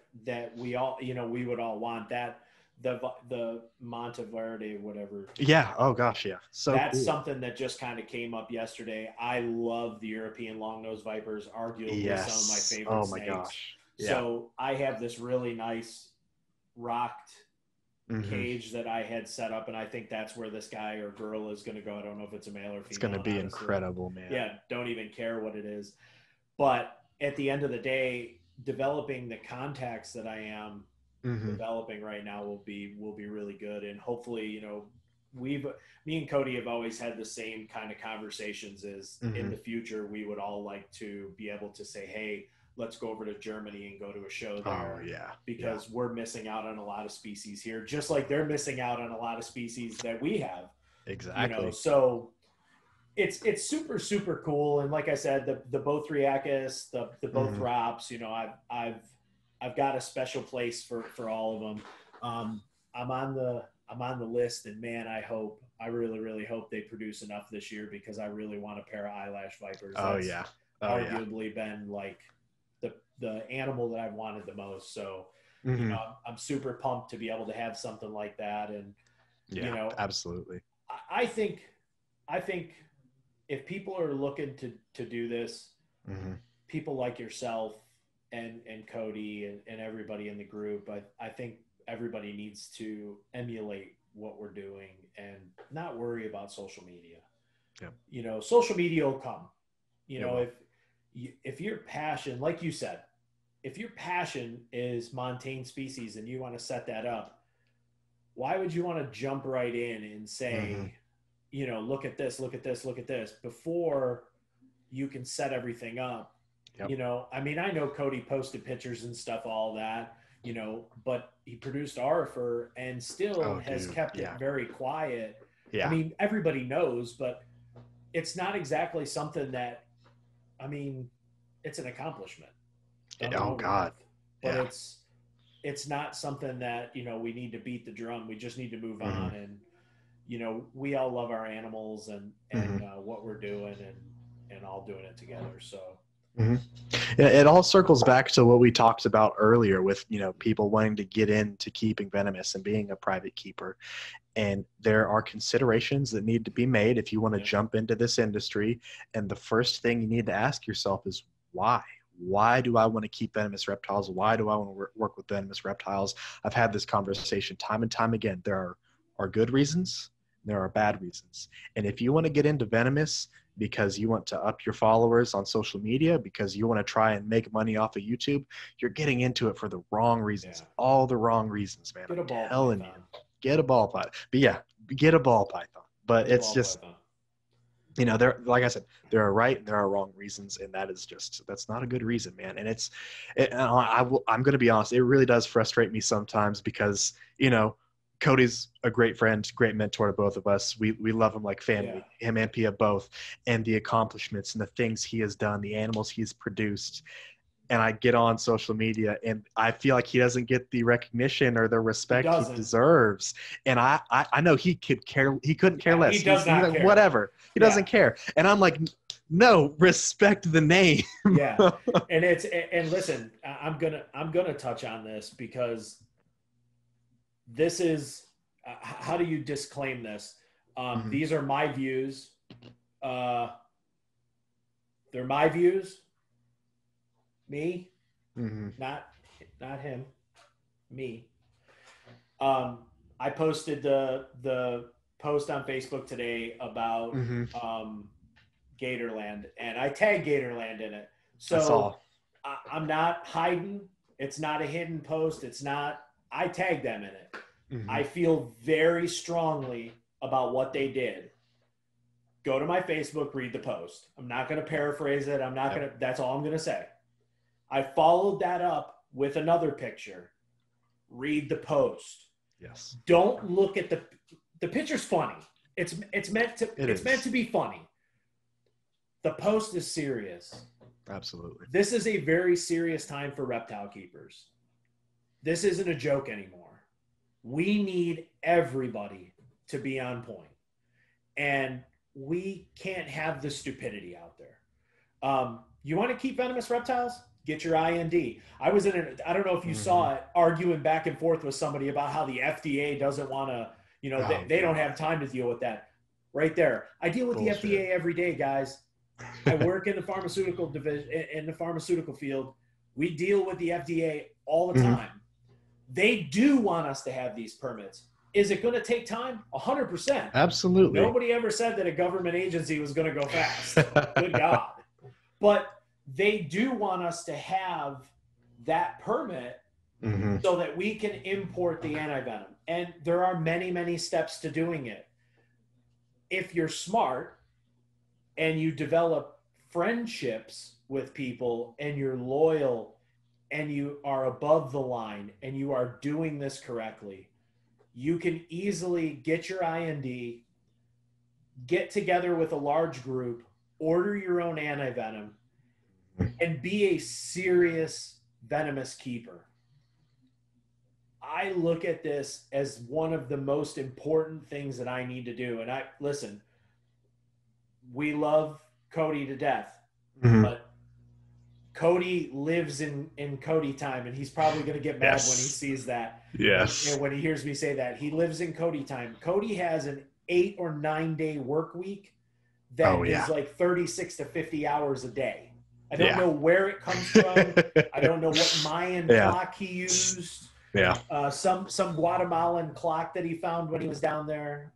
S1: we all, we would all want. That the Monteverde, whatever.
S2: Yeah. Oh gosh. Yeah. So
S1: that's
S2: cool.
S1: something that just kind of came up yesterday. I love the European long-nosed vipers, arguably some of my favorite snakes.
S2: Oh my gosh. Yeah.
S1: So I have this really nice rocked cage that I had set up, and I think that's where this guy or girl is going to go. I don't know if it's a male or female.
S2: It's going to be incredible, man.
S1: Yeah. Don't even care what it is. But at the end of the day, developing the contacts that I am developing right now will be really good. And hopefully, me and Cody have always had the same kind of conversations in the future, we would all like to be able to say, hey, let's go over to Germany and go to a show there.
S2: Oh, yeah.
S1: Because we're missing out on a lot of species here, just like they're missing out on a lot of species that we have.
S2: Exactly.
S1: So it's super, super cool. And like I said, the Bothriacus, the Bothrops, I've got a special place for all of them. I'm on the list, and man, I really, really hope they produce enough this year, because I really want a pair of eyelash vipers. That's arguably been like the animal that I've wanted the most. So, I'm super pumped to be able to have something like that. And,
S2: absolutely.
S1: I think if people are looking to do this, people like yourself and Cody and everybody in the group, I think everybody needs to emulate what we're doing and not worry about social media. Yeah. Social media will come. If your passion, like you said, if your passion is montane species and you want to set that up, why would you want to jump right in and say, look at this, look at this, look at this, before you can set everything up? Yep. I know Cody posted pictures and stuff, all that, but he produced Arifer and still has kept it very quiet. Yeah. Everybody knows, but it's not exactly something that, it's an accomplishment.
S2: Oh God.
S1: But it's not something that, we need to beat the drum. We just need to move on. And, we all love our animals and what we're doing and all doing it together. So.
S2: It all circles back to what we talked about earlier with, people wanting to get into keeping venomous and being a private keeper. And there are considerations that need to be made if you want to jump into this industry. And the first thing you need to ask yourself is why? Why do I want to keep venomous reptiles? Why do I want to work with venomous reptiles? I've had this conversation time and time again. There are good reasons. There are bad reasons. And if you want to get into venomous because you want to up your followers on social media, because you want to try and make money off of YouTube, you're getting into it for the wrong reasons. All the wrong reasons, man. I'm telling you. Get a ball python. But yeah, get a ball python. But it's just, you know, there, like I said, there are right and there are wrong reasons, and that's not a good reason, man. And I'm going to be honest, it really does frustrate me sometimes because, you know, Cody's a great friend, great mentor to both of us. We love him like family, him and Pia both, and the accomplishments and the things he has done, the animals he's produced. And I get on social media and I feel like he doesn't get the recognition or the respect he deserves. And I know he couldn't care less.
S1: He does not care.
S2: Whatever. He doesn't care. And I'm like, no, respect the name.
S1: Yeah. And listen, I'm gonna touch on this because this is how do you disclaim this? These are my views. They're my views. Me, not him, me. I posted the post on Facebook today about Gatorland, and I tagged Gatorland in it. So I'm not hiding. It's not a hidden post. It's not. I tagged them in it. I feel very strongly about what they did. Go to my Facebook, read the post. I'm not going to paraphrase it. I'm not going to. That's all I'm going to say. I followed that up with another picture. Read the post.
S2: Yes.
S1: Don't look at the picture's funny. It's meant to be funny. The post is serious.
S2: Absolutely.
S1: This is a very serious time for reptile keepers. This isn't a joke anymore. We need everybody to be on point. And we can't have the stupidity out there. You want to keep venomous reptiles? Get your IND. I was I don't know if you saw it, arguing back and forth with somebody about how the FDA doesn't want to, you know, they don't have time to deal with that. Right there. I deal with the FDA every day, guys. I work in the pharmaceutical division, in the pharmaceutical field. We deal with the FDA all the time. They do want us to have these permits. Is it going to take time? 100%.
S2: Absolutely.
S1: Nobody ever said that a government agency was going to go fast. Good God. But they do want us to have that permit so that we can import the antivenom. And there are many, many steps to doing it. If you're smart and you develop friendships with people and you're loyal and you are above the line and you are doing this correctly, you can easily get your IND, get together with a large group, order your own antivenom, and be a serious venomous keeper. I look at this as one of the most important things that I need to do. And listen, we love Cody to death, but Cody lives in Cody time, and he's probably going to get mad when he sees that.
S2: Yes.
S1: And when he hears me say that, he lives in Cody time. Cody has an 8 or 9 day work week that is like 36 to 50 hours a day. I don't know where it comes from. I don't know what Mayan clock he used. Some Guatemalan clock that he found when he was down there.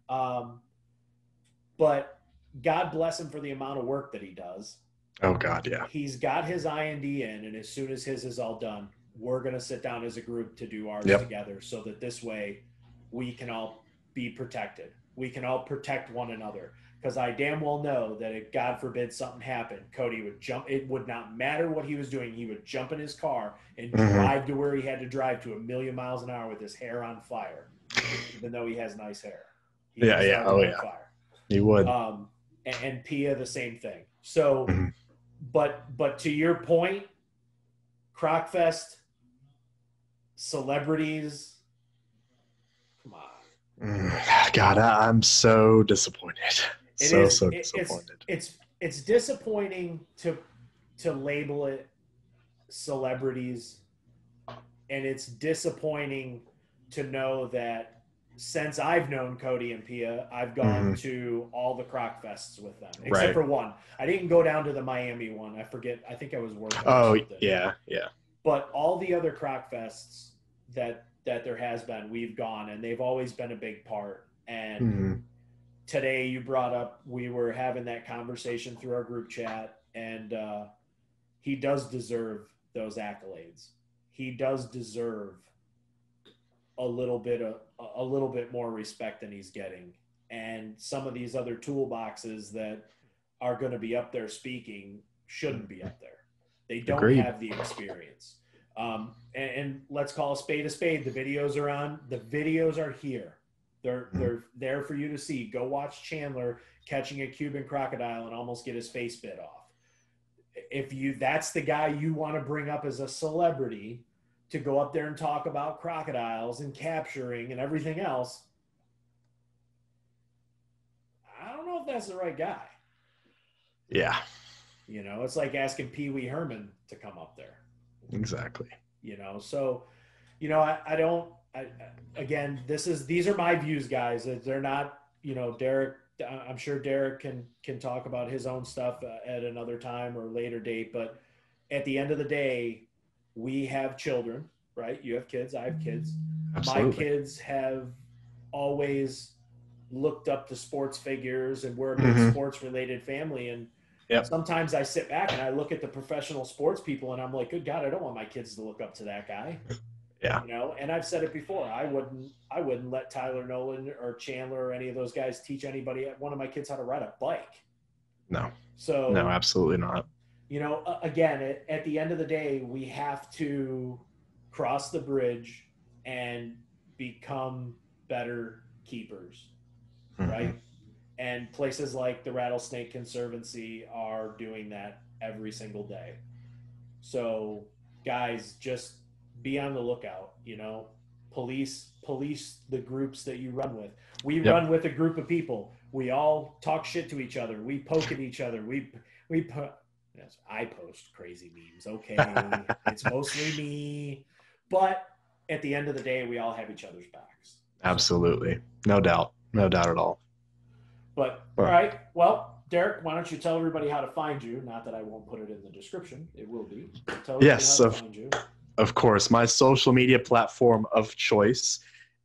S1: But God bless him for the amount of work that he does.
S2: Oh God, yeah.
S1: He's got his IND in, and as soon as his is all done, we're going to sit down as a group to do ours together so that this way we can all be protected. We can all protect one another. Because I damn well know that if, God forbid, something happened, Cody would jump. It would not matter what he was doing. He would jump in his car and drive to where he had to drive to 1,000,000 miles an hour with his hair on fire, even though he has nice hair. Fire.
S2: He would.
S1: And Pia, the same thing. So, but to your point, Crocfest, celebrities, come on.
S2: God, I'm so disappointed. So disappointed.
S1: It's disappointing to label it celebrities, and it's disappointing to know that since I've known Cody and Pia, I've gone to all the Croc Fests with them, except for one. I didn't go down to the Miami one. I forget. I think I was working.
S2: Yeah.
S1: But all the other Croc Fests that there has been, we've gone, and they've always been a big part. And today you brought up, we were having that conversation through our group chat, and he does deserve those accolades. He does deserve a little bit more respect than he's getting. And some of these other toolboxes that are going to be up there speaking shouldn't be up there. They don't
S2: Agreed.
S1: have the experience. And let's call a spade a spade. The videos are on. The videos are here. They're there for you to see. Go watch Chandler catching a Cuban crocodile and almost get his face bit off. That's the guy you want to bring up as a celebrity to go up there and talk about crocodiles and capturing and everything else, I don't know if that's the right guy.
S2: Yeah.
S1: You know, it's like asking Pee Wee Herman to come up there.
S2: Exactly.
S1: You know, so, you know, again, these are my views, guys. They're not, you know, Derek, I'm sure Derek can talk about his own stuff at another time or later date. But at the end of the day, we have children, right? You have kids. I have kids.
S2: Absolutely.
S1: My kids have always looked up to sports figures, and we're a big sports related family. And sometimes I sit back and I look at the professional sports people and I'm like, good God, I don't want my kids to look up to that guy.
S2: Yeah.
S1: You know, and I've said it before. I wouldn't let Tyler Nolan or Chandler or any of those guys teach one of my kids how to ride a bike.
S2: No.
S1: So
S2: no, absolutely not.
S1: You know, again, at the end of the day, we have to cross the bridge and become better keepers, right? And places like the Rattlesnake Conservancy are doing that every single day. So, guys, just be on the lookout, you know, police the groups that you run with. We run with a group of people. We all talk shit to each other. We poke at each other. Yes, I post crazy memes. Okay. It's mostly me, but at the end of the day, we all have each other's backs.
S2: Absolutely. No doubt at all.
S1: But all right. Well, Derek, why don't you tell everybody how to find you? Not that I won't put it in the description. It will be. Tell everybody how to find you.
S2: Of course. My social media platform of choice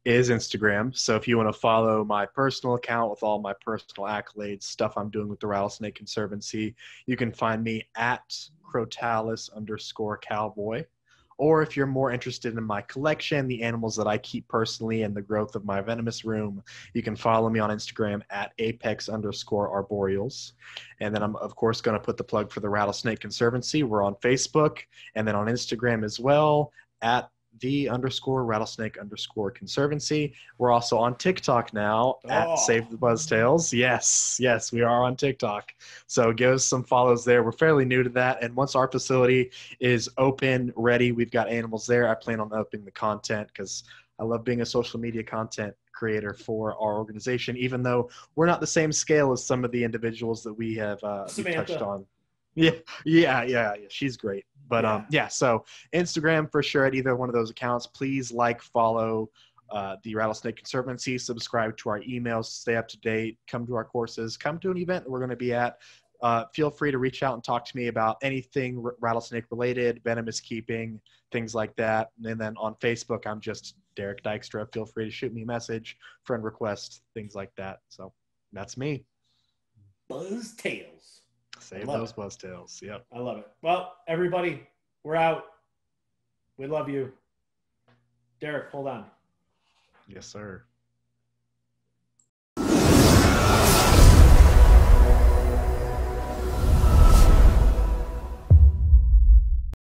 S2: is Instagram. So if you want to follow my personal account with all my personal accolades, stuff I'm doing with the Rattlesnake Conservancy, you can find me at Crotalis_cowboy. Or if you're more interested in my collection, the animals that I keep personally, and the growth of my venomous room, you can follow me on Instagram at Apex_Arboreals. And then I'm, of course, going to put the plug for the Rattlesnake Conservancy. We're on Facebook and then on Instagram as well at _Rattlesnake_Conservancy. We're also on TikTok now at Save the Buzztails. Yes, we are on TikTok. So give us some follows there. We're fairly new to that. And once our facility is open, ready, we've got animals there. I plan on upping the content because I love being a social media content creator for our organization, even though we're not the same scale as some of the individuals that we have we've touched on. Yeah. She's great. But so Instagram for sure at either one of those accounts. Please follow the Rattlesnake Conservancy, subscribe to our emails, stay up to date, come to our courses, come to an event that we're going to be at. Feel free to reach out and talk to me about anything rattlesnake related, venomous keeping, things like that. And then on Facebook, I'm just Derek Dykstra. Feel free to shoot me a message, friend request, things like that. So that's me.
S1: Buzztails.
S2: Save those buzztails. Yep.
S1: I love it. Well, everybody, we're out. We love you. Derek, hold on.
S2: Yes, sir.